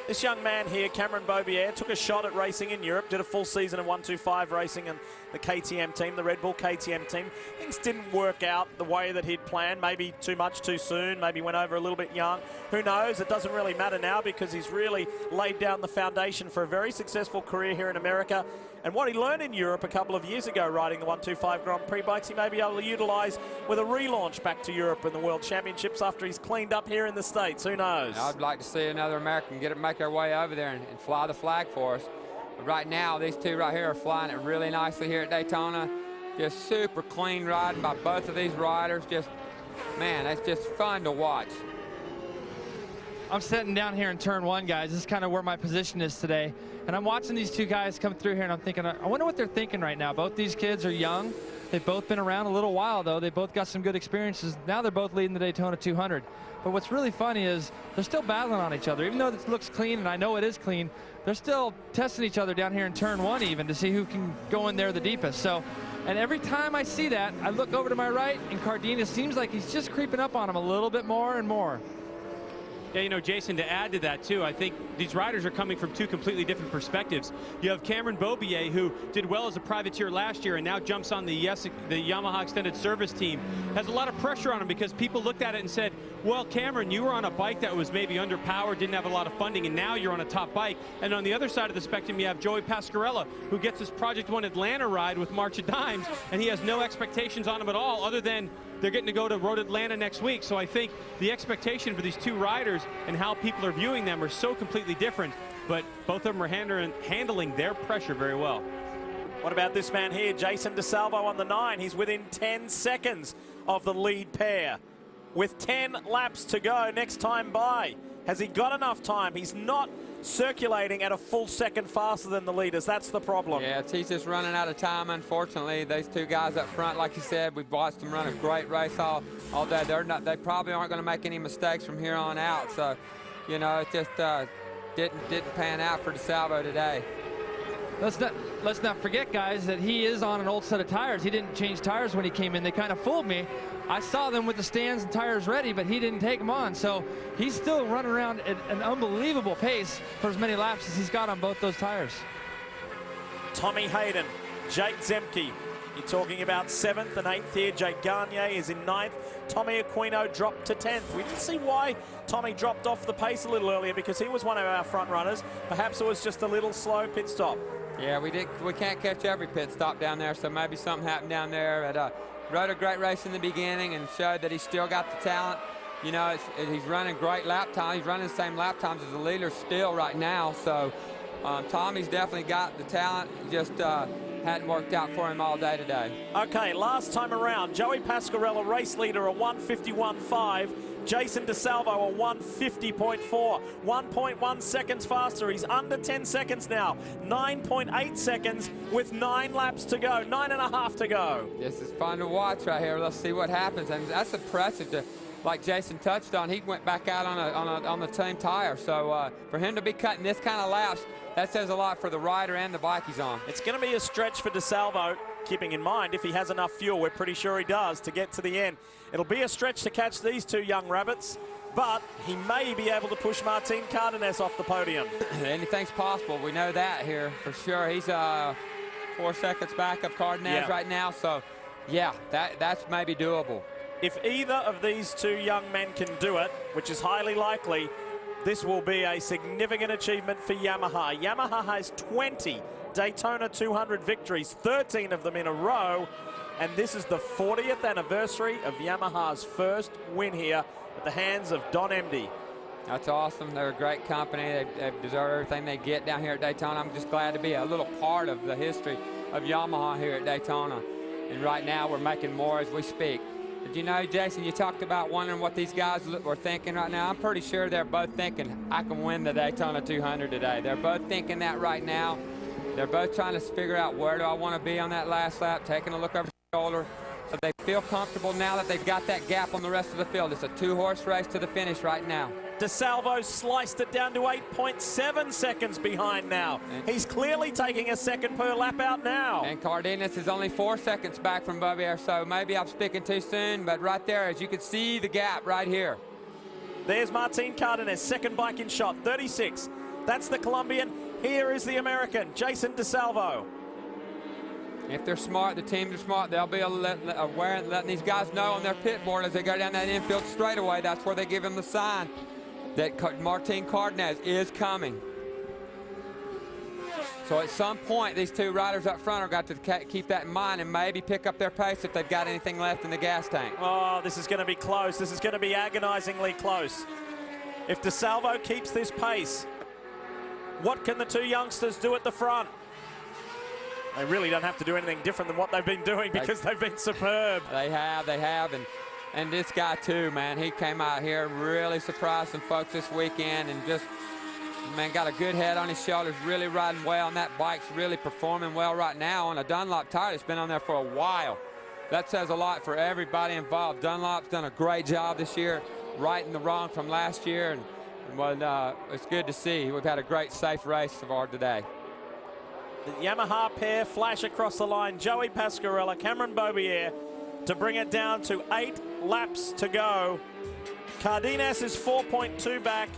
This young man here, Cameron Beaubier, took a shot at racing in Europe, did a full season of 125 racing and the KTM team, the Red Bull KTM team. Things didn't work out the way that he'd planned, maybe too much too soon, maybe went over a little bit young. Who knows? It doesn't really matter now because he's really laid down the foundation for a very successful career here in America. And what he learned in Europe a couple of years ago riding the 125 Grand Prix bikes, he may be able to utilise with a relaunch back to Europe in the World Championships after he's cleaned up here in the States. Who knows? I'd like to see another American make their way over there and fly the flag for us. But right now, these two right here are flying it really nicely here at Daytona. Just super clean riding by both of these riders. Just, man, it's just fun to watch. I'm sitting down here in turn 1, guys. This is kind of where my position is today. And I'm watching these two guys come through here, and I'm thinking, I wonder what they're thinking right now. Both these kids are young. They've both been around a little while, though. They both got some good experiences. Now they're both leading the Daytona 200. But what's really funny is they're still battling on each other. Even though this looks clean, and I know it is clean, they're still testing each other down here in turn 1 even to see who can go in there the deepest. So, and every time I see that, I look over to my right, and Cardenas seems like he's just creeping up on him a little bit more and more. Yeah, you know, Jason, to add to that, too, I think these riders are coming from two completely different perspectives. You have Cameron Beaubier, who did well as a privateer last year and now jumps on the Yamaha Extended Service team. Has a lot of pressure on him because people looked at it and said, well, Cameron, you were on a bike that was maybe underpowered, didn't have a lot of funding, and now you're on a top bike. And on the other side of the spectrum, you have Joey Pasquarella, who gets his Project One Atlanta ride with March of Dimes, and he has no expectations on him at all other than they're getting to go to Road Atlanta next week. So I think the expectation for these two riders and how people are viewing them are so completely different, but both of them are handling their pressure very well. What about this man here, Jason DeSalvo on the 9? He's within 10 seconds of the lead pair with 10 laps to go next time by. Has he got enough time? He's not circulating at a full second faster than the leaders. That's the problem. Yeah, he's just running out of time, unfortunately. These two guys up front, like you said, we've watched them run a great race all day. They probably aren't going to make any mistakes from here on out. So, you know, it just didn't pan out for DeSalvo today. Let's not forget, guys, that he is on an old set of tires. He didn't change tires when he came in. They kind of fooled me. I saw them with the stands and tires ready, but he didn't take them on. So he's still running around at an unbelievable pace for as many laps as he's got on both those tires. Tommy Hayden, Jake Zemke. You're talking about 7th and 8th here. Jake Gagne is in 9th. Tommy Aquino dropped to 10th. We didn't see why Tommy dropped off the pace a little earlier because he was one of our front runners. Perhaps it was just a little slow pit stop. Yeah, we can't catch every pit stop down there, so maybe something happened down there. But rode a great race in the beginning and showed that he's still got the talent. You know, he's running great lap times. He's running the same lap times as the leader still right now. So Tommy's definitely got the talent. Just hadn't worked out for him all day today. Okay, last time around, Joey Pasquarella, race leader, a 151.5. Jason DeSalvo, a 150.4. 1.1 seconds faster. He's under 10 seconds now. 9.8 seconds with 9 laps to go. 9.5 to go. This is fun to watch right here. Let's see what happens. And that's impressive to, like Jason touched on, he went back out on the same tire. So for him to be cutting this kind of laps, that says a lot for the rider and the bike he's on. It's going to be a stretch for DeSalvo, keeping in mind if he has enough fuel, we're pretty sure he does, to get to the end. It'll be a stretch to catch these two young rabbits, but he may be able to push Martin Cardenas off the podium. Anything's possible. We know that here for sure. He's 4 seconds back of Cardenas right now. So, yeah, that's maybe doable. If either of these two young men can do it, which is highly likely, this will be a significant achievement for Yamaha. Yamaha has 20 Daytona 200 victories, 13 of them in a row. And this is the 40th anniversary of Yamaha's first win here at the hands of Don Emdy. That's awesome. They're a great company. They deserve everything they get down here at Daytona. I'm just glad to be a little part of the history of Yamaha here at Daytona. And right now we're making more as we speak. But you know, Jason, you talked about wondering what these guys were thinking right now. I'm pretty sure they're both thinking, I can win the Daytona 200 today. They're both thinking that right now. They're both trying to figure out where do I want to be on that last lap, taking a look over the shoulder. So they feel comfortable now that they've got that gap on the rest of the field. It's a two-horse race to the finish right now. DeSalvo sliced it down to 8.7 seconds behind now. He's clearly taking a second per lap out now. And Cardenas is only 4 seconds back from Bobier, so maybe I'm speaking too soon, but right there, as you can see the gap right here. There's Martin Cardenas, second bike in shot, 36. That's the Colombian. Here is the American, Jason DeSalvo. If they're smart, the teams are smart, they'll be aware and letting these guys know on their pit board as they go down that infield straightaway. That's where they give him the sign that Martin Cardenas is coming. So at some point, these two riders up front are got to keep that in mind and maybe pick up their pace if they've got anything left in the gas tank. Oh, this is going to be close. This is going to be agonizingly close. If DeSalvo keeps this pace, what can the two youngsters do at the front? They really don't have to do anything different than what they've been doing because they've been superb. They have. And this guy too, man, he came out here really surprised some folks this weekend and just, man, got a good head on his shoulders, really riding well, and that bike's really performing well right now on a Dunlop tire that's been on there for a while. That says a lot for everybody involved. Dunlop's done a great job this year, righting the wrong from last year, and it's good to see. We've had a great, safe race so far today. The Yamaha pair flash across the line. Joey Pasquarella, Cameron Bobier to bring it down to 8 laps to go. Cardenas is 4.2 back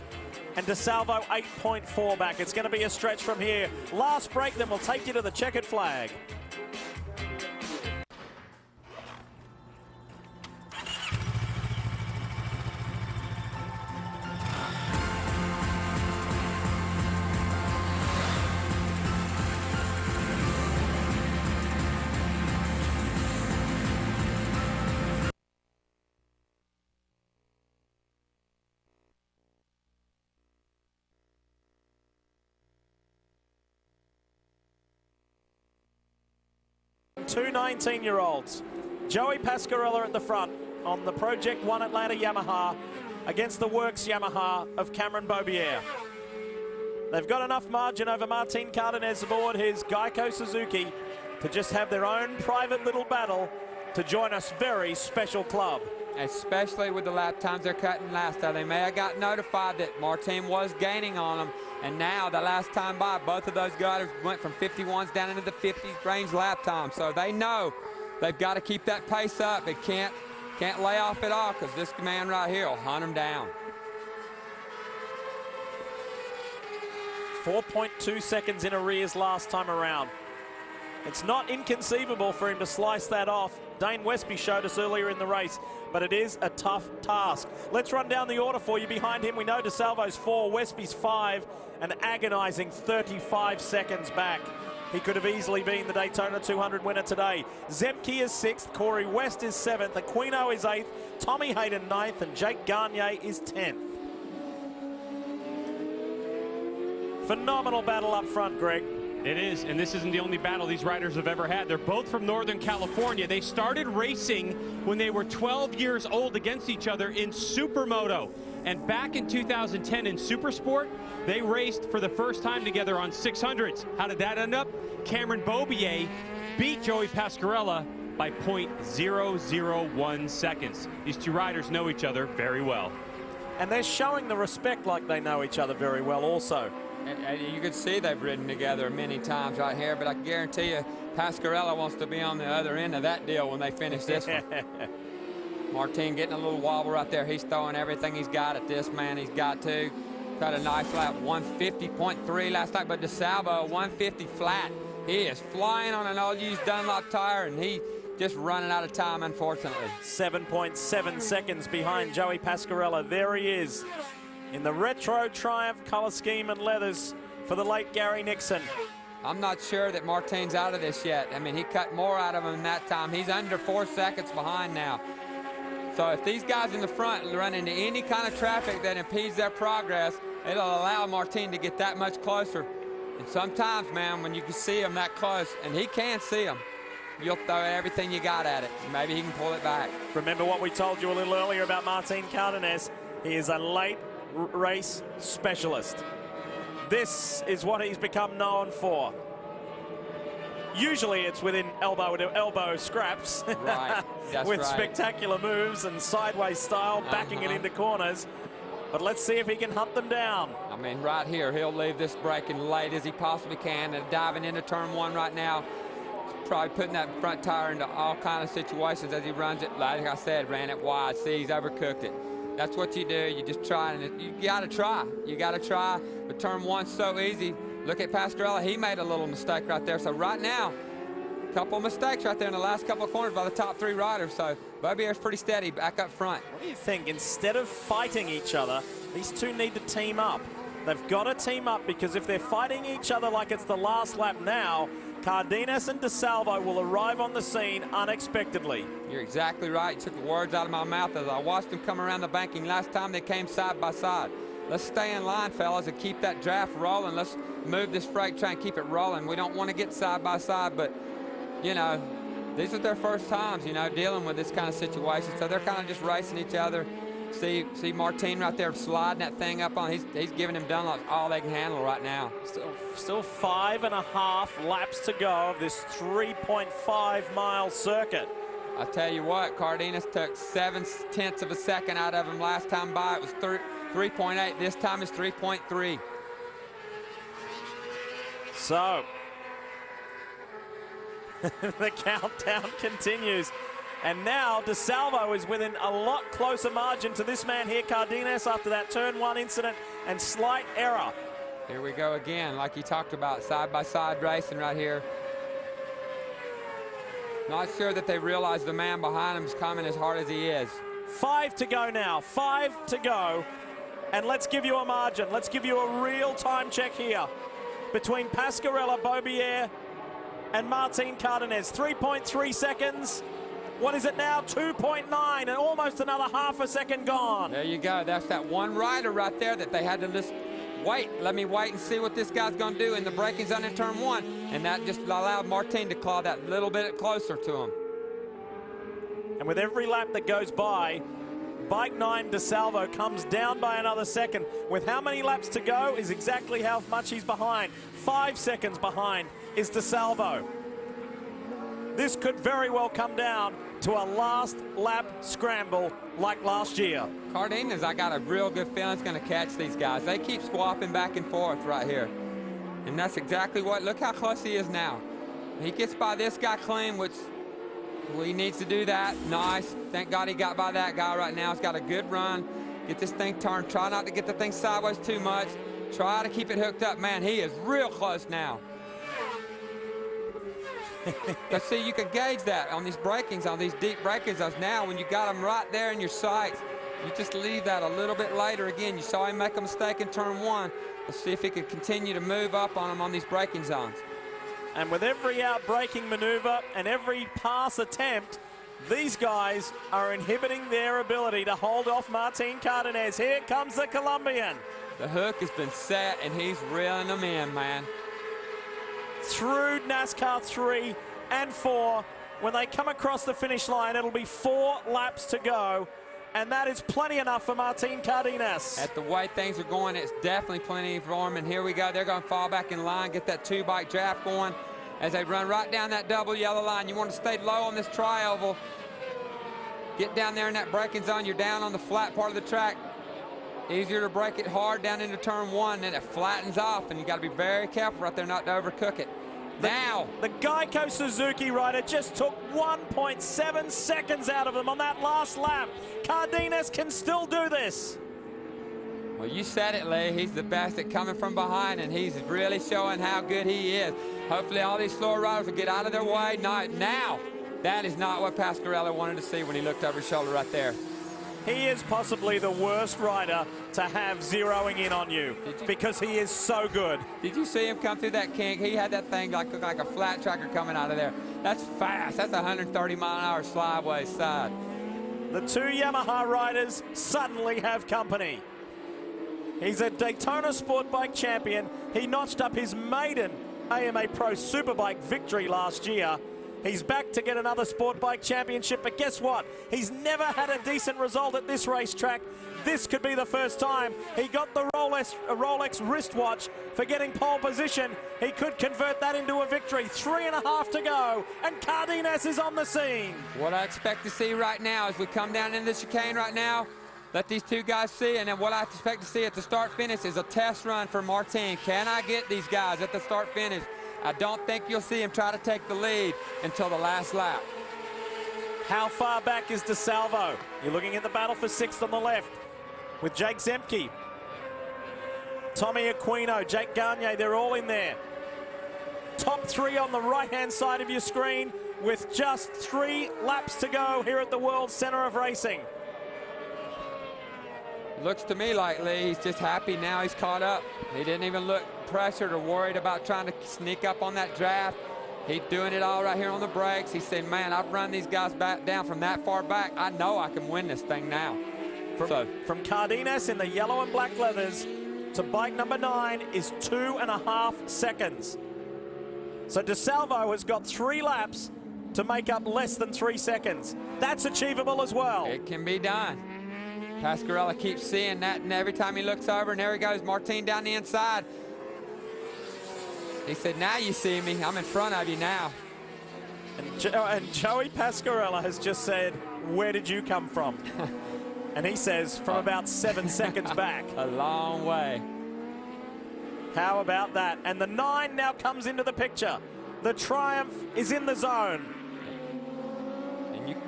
and DeSalvo 8.4 back. It's going to be a stretch from here. Last break, then we'll take you to the checkered flag. Two 19-year-olds. Joey Pasquarella at the front on the Project 1 Atlanta Yamaha against the Works Yamaha of Cameron Bobier. They've got enough margin over Martin Cardenas aboard his Geico Suzuki to just have their own private little battle to join a very special club. Especially with the lap times they're cutting last time. They may have got notified that Martin was gaining on them, and now the last time by, both of those guys went from 51s down into the 50s range lap time. So they know they've got to keep that pace up. They can't lay off at all because this man right here will hunt them down. 4.2 seconds in arrears last time around. It's not inconceivable for him to slice that off. Dane Westby showed us earlier in the race, but it is a tough task. Let's run down the order for you. Behind him, we know DeSalvo's 4, Westby's 5, an agonizing 35 seconds back. He could have easily been the Daytona 200 winner today. Zemke is 6th, Corey West is 7th, Aquino is 8th, Tommy Hayden 9th, and Jake Gagne is 10th. Phenomenal battle up front, Greg. It is, and this isn't the only battle these riders have ever had. They're both from Northern California. They started racing when they were 12 years old against each other in Supermoto. And back in 2010 in Supersport, they raced for the first time together on 600s. How did that end up? Cameron Bobier beat Joey Pasquarella by 0.001 seconds. These two riders know each other very well. And they're showing the respect like they know each other very well also. And you can see they've ridden together many times right here, but I guarantee you Pasquarella wants to be on the other end of that deal when they finish this one. Martin getting a little wobble right there. He's throwing everything he's got at this, man. He's got to. Cut a nice lap, 150.3 last night, but DeSalvo, 150 flat. He is flying on an all-used Dunlop tire, and he just running out of time, unfortunately. 7.7 seconds behind Joey Pasquarella. There he is in the retro Triumph color scheme and leathers for the late Gary Nixon. I'm not sure that Martin's out of this yet. I mean, he cut more out of him in that time. He's under 4 seconds behind now. So if these guys in the front run into any kind of traffic that impedes their progress, it'll allow Martin to get that much closer. And sometimes, man, when you can see him that close, and he can see him, you'll throw everything you got at it. Maybe he can pull it back. Remember what we told you a little earlier about Martin Cardenas. He is a late race specialist. This is what he's become known for. Usually it's within elbow to elbow scraps. Right, that's with right. spectacular moves and sideways style, backing it into corners. But let's see if he can hunt them down. I mean, right here, he'll leave this braking late as he possibly can and diving into turn 1 right now. Probably putting that front tire into all kind of situations as he runs it. Like I said, ran it wide. See, he's overcooked it. That's what you do. You just try, and you gotta try. You gotta try. But turn 1's so easy. Look at Pasquarella. He made a little mistake right there. So right now, a couple of mistakes right there in the last couple of corners by the top 3 riders. So Bobier's pretty steady back up front. What do you think? Instead of fighting each other, these two need to team up. They've got to team up, because if they're fighting each other like it's the last lap now, Cardenas and DeSalvo will arrive on the scene unexpectedly. You're exactly right. You took the words out of my mouth as I watched them come around the banking last time they came side by side. Let's stay in line, fellas, and keep that draft rolling. Let's move this freight, try and keep it rolling. We don't want to get side by side, but, you know, these are their first times, you know, dealing with this kind of situation. So they're kind of just racing each other. See Martin right there sliding that thing up on. He's giving him Dunlop all they can handle right now. Still 5.5 laps to go of this 3.5-mile circuit. I tell you what, Cardenas took 0.7 of a second out of him last time by. It was 3.8. This time it's 3.3. So the countdown continues. And now DeSalvo is within a lot closer margin to this man here, Cardenas, after that turn 1 incident and slight error. Here we go again, like you talked about, side-by-side racing right here. Not sure that they realize the man behind him is coming as hard as he is. 5 to go now, 5 to go. And let's give you a margin. Let's give you a real time check here between Pasquarella, Bobier, and Martin Cardenas. 3.3 seconds. What is it now? 2.9, and almost another half a second gone. There you go. That's that one rider right there that they had to just wait. Let me wait and see what this guy's going to do in the braking zone in turn 1. And that just allowed Martin to claw that little bit closer to him. And with every lap that goes by, Bike 9 DeSalvo comes down by another second. With how many laps to go is exactly how much he's behind. 5 seconds behind is DeSalvo. This could very well come down to a last lap scramble like last year. Cardenas, I got a real good feeling, is going to catch these guys. They keep swapping back and forth right here. And that's exactly what, look how close he is now. He gets by this guy clean, which he needs to do that. Nice. Thank God he got by that guy right now. He's got a good run. Get this thing turned. Try not to get the thing sideways too much. Try to keep it hooked up. Man, he is real close now. But see, you can gauge that on these brakings, on these deep braking zones. Now, when you got them right there in your sights, you just leave that a little bit later. Again, you saw him make a mistake in turn 1. Let's see if he can continue to move up on him on these braking zones. And with every out-braking maneuver and every pass attempt, these guys are inhibiting their ability to hold off Martin Cardenas. Here comes the Colombian. The hook has been set, and he's reeling them in, man. Through NASCAR 3 and 4. When they come across the finish line, it'll be 4 laps to go, and that is plenty enough for Martin Cardenas. At the way things are going, it's definitely plenty for him, and here we go. They're going to fall back in line, get that 2-bike draft going as they run right down that double yellow line. You want to stay low on this tri-oval. Get down there in that braking zone. You're down on the flat part of the track. Easier to brake it hard down into turn 1, then it flattens off, and you got to be very careful right there not to overcook it. Now, the Geico Suzuki rider just took 1.7 seconds out of them on that last lap. Cardenas can still do this. Well, you said it, Lee. He's the best at coming from behind, and he's really showing how good he is. Hopefully all these slower riders will get out of their way. Now, that is not what Pasquarella wanted to see when he looked over his shoulder right there. he is possibly the worst rider to have zeroing in on you because he is so good. Did you see him come through that kink? He had that thing like a flat tracker coming out of there. That's fast. That's 130-mile-an-hour slideway side. The two Yamaha riders suddenly have company. He's a Daytona Sport Bike champion. He notched up his maiden AMA Pro Superbike victory last year. He's back to get another Sport Bike championship, but guess what? He's never had a decent result at this racetrack. This could be the first time. He got the Rolex wristwatch for getting pole position. He could convert that into a victory. 3.5 to go, and Cardenas is on the scene. What I expect to see right now as we come down into the chicane right now, let these two guys see, and then what I expect to see at the start-finish is a test run for Martin. Can I get these guys at the start-finish? I don't think you'll see him try to take the lead until the last lap. How far back is DeSalvo? You're looking at the battle for 6th on the left with Jake Zemke, Tommy Aquino, Jake Gagne, they're all in there. Top 3 on the right-hand side of your screen with just 3 laps to go here at the World Center of Racing. Looks to me like Lee, he's just happy now he's caught up. He didn't even look pressured or worried about trying to sneak up on that draft. He's doing it all right here on the brakes. He said, man, I've run these guys back down from that far back. I know I can win this thing now. From Cardenas in the yellow and black leathers to bike number 9 is 2.5 seconds. So DeSalvo has got 3 laps to make up less than 3 seconds. That's achievable as well. It can be done. Pasquarella keeps seeing that, and every time he looks over, and there he goes, Martin down the inside. He said, now you see me. I'm in front of you now. And Joey Pasquarella has just said, where did you come from? And he says, from about 7 seconds back. A long way. How about that? And the 9 now comes into the picture. The Triumph is in the zone.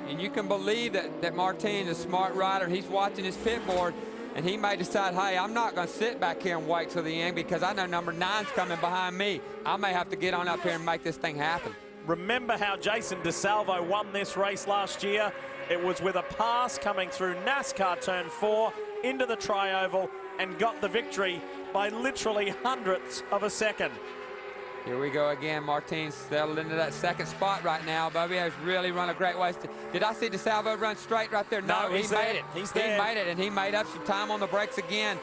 And you can believe that Martin is a smart rider. He's watching his pit board, and he may decide, hey, I'm not going to sit back here and wait till the end because I know number 9's coming behind me. I may have to get on up here and make this thing happen. Remember how Jason DeSalvo won this race last year? It was with a pass coming through Nascar turn 4 into the tri-oval and got the victory by literally hundredths of a second. Here we go again. Martin's settled into that second spot right now. Bobby has really run a great way. Did I see DeSalvo run straight right there? No, he made it. He's there. there. He made it, and he made up some time on the brakes again.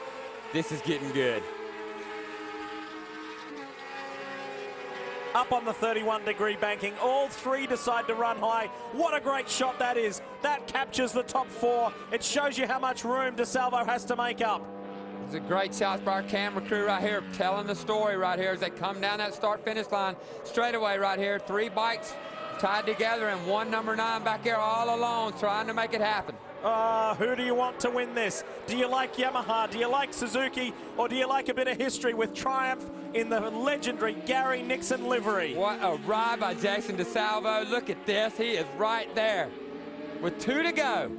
This is getting good. Up on the 31-degree banking, all 3 decide to run high. What a great shot that is. That captures the top 4. It shows you how much room DeSalvo has to make up. It's a great shot by our camera crew right here, telling the story right here as they come down that start-finish line straightaway right here. 3 bikes tied together and 1 number 9 back there all alone trying to make it happen. Who do you want to win this? Do you like Yamaha? Do you like Suzuki? Or do you like a bit of history with Triumph in the legendary Gary Nixon livery? What a ride by Jason DeSalvo. Look at this. He is right there with 2 to go.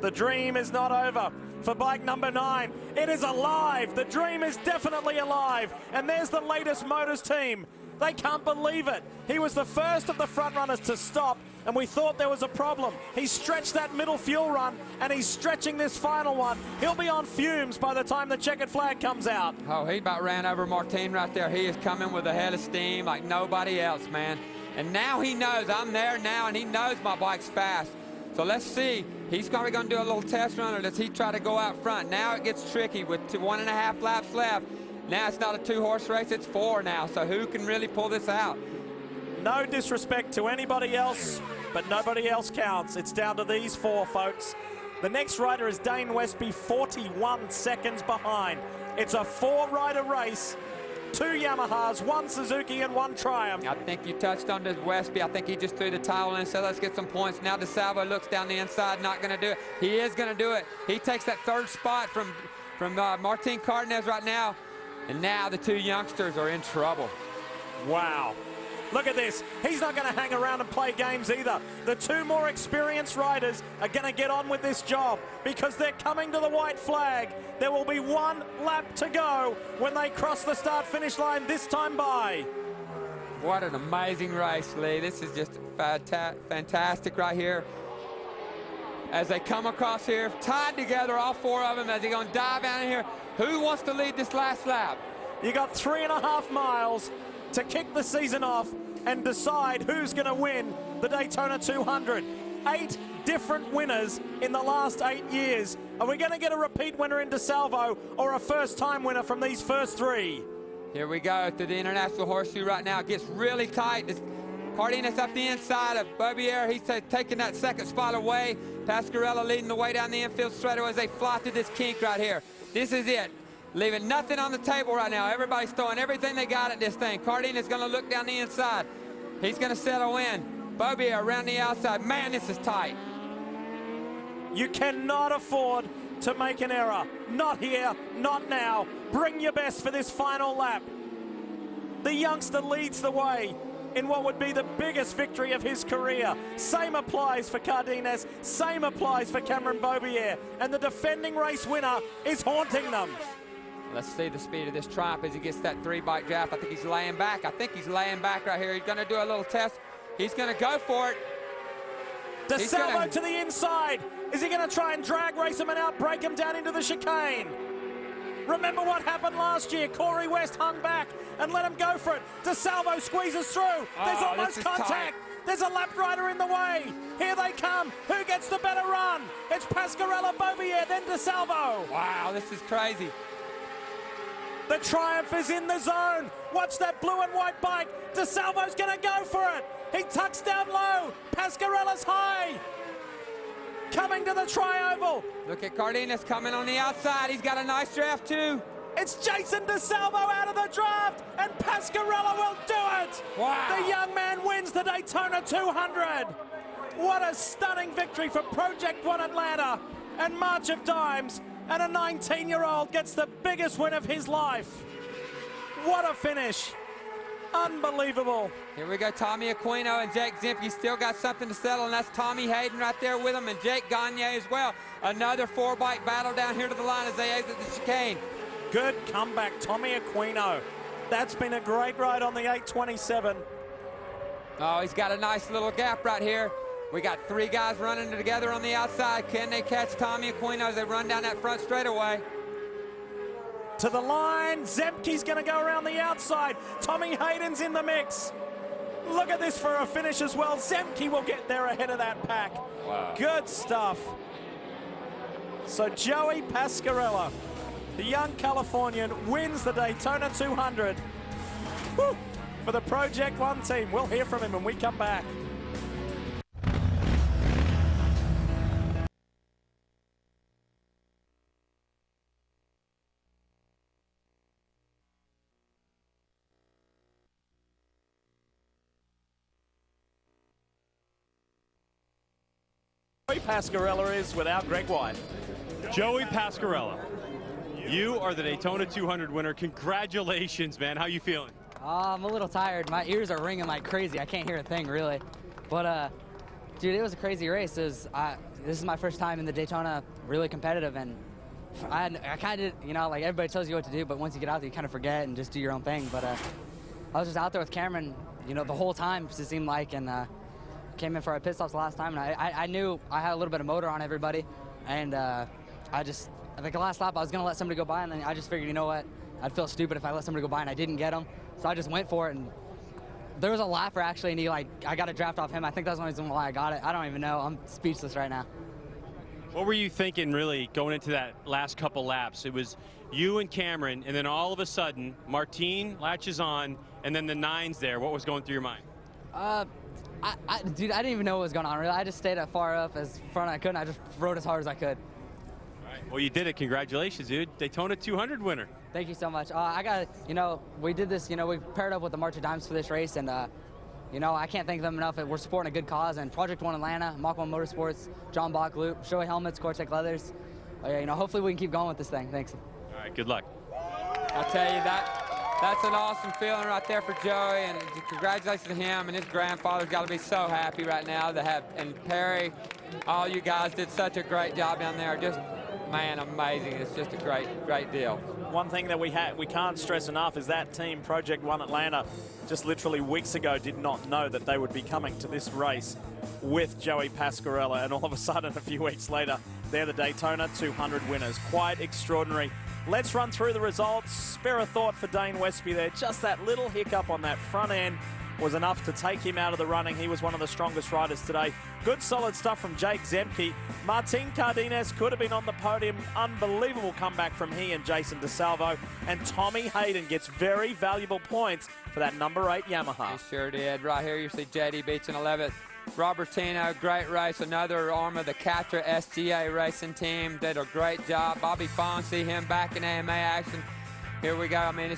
The dream is not over. For bike number 9, it is alive. The dream is definitely alive. And there's the latest Motors team. They can't believe it. He was the first of the front runners to stop, and we thought there was a problem. He stretched that middle fuel run, and he's stretching this final one. He'll be on fumes by the time the checkered flag comes out. Oh, he about ran over Martin right there. He is coming with a head of steam like nobody else, man. And now he knows I'm there now, and he knows my bike's fast. So let's see. He's probably going to do a little test run, or does he try to go out front? Now it gets tricky with 1.5 laps left. Now it's not a 2-horse race, it's 4 now. So who can really pull this out? No disrespect to anybody else, but nobody else counts. It's down to these 4, folks. The next rider is Dane Westby, 41 seconds behind. It's a 4-rider race. 2 Yamahas, 1 Suzuki, and 1 Triumph. I think you touched on this Westby. I think he just threw the towel in and said, let's get some points. Now DeSalvo looks down the inside, not going to do it. He is going to do it. He takes that 3rd spot from Martin Cardenas right now. And now the 2 youngsters are in trouble. Wow. Look at this. He's not going to hang around and play games either. The 2 more experienced riders are going to get on with this job because they're coming to the white flag. There will be 1 lap to go when they cross the start-finish line this time by. What an amazing race, Lee. This is just fantastic right here. as they come across here, tied together, all 4 of them, as they're going to dive down in here. Who wants to lead this last lap? You got 3.5 miles to kick the season off and decide who's going to win the Daytona 200. 8 different winners in the last 8 years. Are we going to get a repeat winner in DeSalvo or a first-time winner from these first 3? Here we go through the International Horseshoe right now. It gets really tight. Cardenas up the inside of Bobier. He's taking that second spot away. Pasquarella leading the way down the infield straightaway as they fly through this kink right here. This is it. Leaving nothing on the table right now. Everybody's throwing everything they got at this thing. Cardenas going to look down the inside. He's going to settle in. Bobier around the outside. Man, this is tight. You cannot afford to make an error. Not here, not now. Bring your best for this final lap. The youngster leads the way in what would be the biggest victory of his career. Same applies for Cardenas, same applies for Cameron Bobier, and the defending race winner is haunting them. Let's see the speed of this Triumph as he gets that 3-bike draft. I think he's laying back. I think he's laying back right here. He's going to do a little test. He's going to go for it. DeSalvo to the inside. Is he going to try and drag race him and outbreak him down into the chicane? Remember what happened last year. Corey West hung back and let him go for it. DeSalvo squeezes through. There's almost contact. Tight. There's a lap rider in the way. Here they come. Who gets the better run? It's Pasquarella, Bobier, then DeSalvo. Wow, this is crazy. The Triumph is in the zone. Watch that blue and white bike. DeSalvo's going to go for it. He tucks down low. Pasquarella's high. Coming to the tri-oval. Look at Cardenas coming on the outside. He's got a nice draft too. It's Jason DeSalvo out of the draft, and Pasquarella will do it. Wow. The young man wins the Daytona 200. What a stunning victory for Project One Atlanta and March of Dimes, and a 19-year-old gets the biggest win of his life. What a finish. Unbelievable. Here we go, Tommy Aquino and Jake Zimke still got something to settle, and that's Tommy Hayden right there with him, and Jake Gagne as well. Another 4-bike battle down here to the line as they exit the chicane. Good comeback, Tommy Aquino. That's been a great ride on the 827. Oh, he's got a nice little gap right here. We got 3 guys running together on the outside. Can they catch Tommy Aquino as they run down that front straightaway? To the line, Zemke's going to go around the outside. Tommy Hayden's in the mix. Look at this for a finish as well. Zemke will get there ahead of that pack. Wow. Good stuff. So Joey Pasquarella, the young Californian, wins the Daytona 200. Woo! For the Project One team. We'll hear from him when we come back. Joey Pasquarella is without Greg White. Joey Pasquarella, you are the Daytona 200 winner. Congratulations, man. How you feeling? I'm a little tired. My ears are ringing like crazy. I can't hear a thing, really. But, dude, it was a crazy race. This is my first time in the Daytona really competitive, and I kind of, you know, like everybody tells you what to do, but once you get out there, you kind of forget and just do your own thing. But I was just out there with Cameron, you know, the whole time, it seemed like, and came in for our pit stops last time, and I knew I had a little bit of motor on everybody, and I think the last lap I was going to let somebody go by, and then I just figured, you know what, I'd feel stupid if I let somebody go by and I didn't get them, so I just went for it, and there was a lapper actually, and I got a draft off him. I think that's the reason why I got it. I don't even know. I'm speechless right now. What were you thinking really going into that last couple laps? It was you and Cameron, and then all of a sudden, Martin latches on, and then the 9's there. What was going through your mind? Dude, I didn't even know what was going on, really. I just stayed as far up as front I could, and I just rode as hard as I could. All right. Well, you did it. Congratulations, dude. Daytona 200 winner. Thank you so much. You know, we did this, you know, we paired up with the March of Dimes for this race, and, you know, I can't thank them enough. We're supporting a good cause, and Project One Atlanta, Mach 1 Motorsports, John Bach Loop, Shoei Helmets, Cortec Leathers. You know, hopefully we can keep going with this thing. Thanks. All right, good luck. I'll tell you that's an awesome feeling right there for Joey, and congratulations to him, and his grandfather's got to be so happy right now to have, and Perry, all you guys did such a great job down there. Just man, amazing. It's just a great deal. One thing that we can't stress enough is that team, Project One Atlanta, just literally weeks ago did not know that they would be coming to this race with Joey Pasquarella, and all of a sudden, a few weeks later, they're the Daytona 200 winners. Quite extraordinary. Let's run through the results. Spare a thought for Dane Westby there. Just that little hiccup on that front end was enough to take him out of the running. He was one of the strongest riders today. Good solid stuff from Jake Zemke. Martin Cardenas could have been on the podium. Unbelievable comeback from he and Jason DeSalvo. And Tommy Hayden gets very valuable points for that number 8 Yamaha. He sure did. Right here you see JD Beach in 11th. Robertino, great race. Another arm of the Catra SGA racing team. Did a great job. Bobby Fong, see him back in AMA action. Here we go. I mean,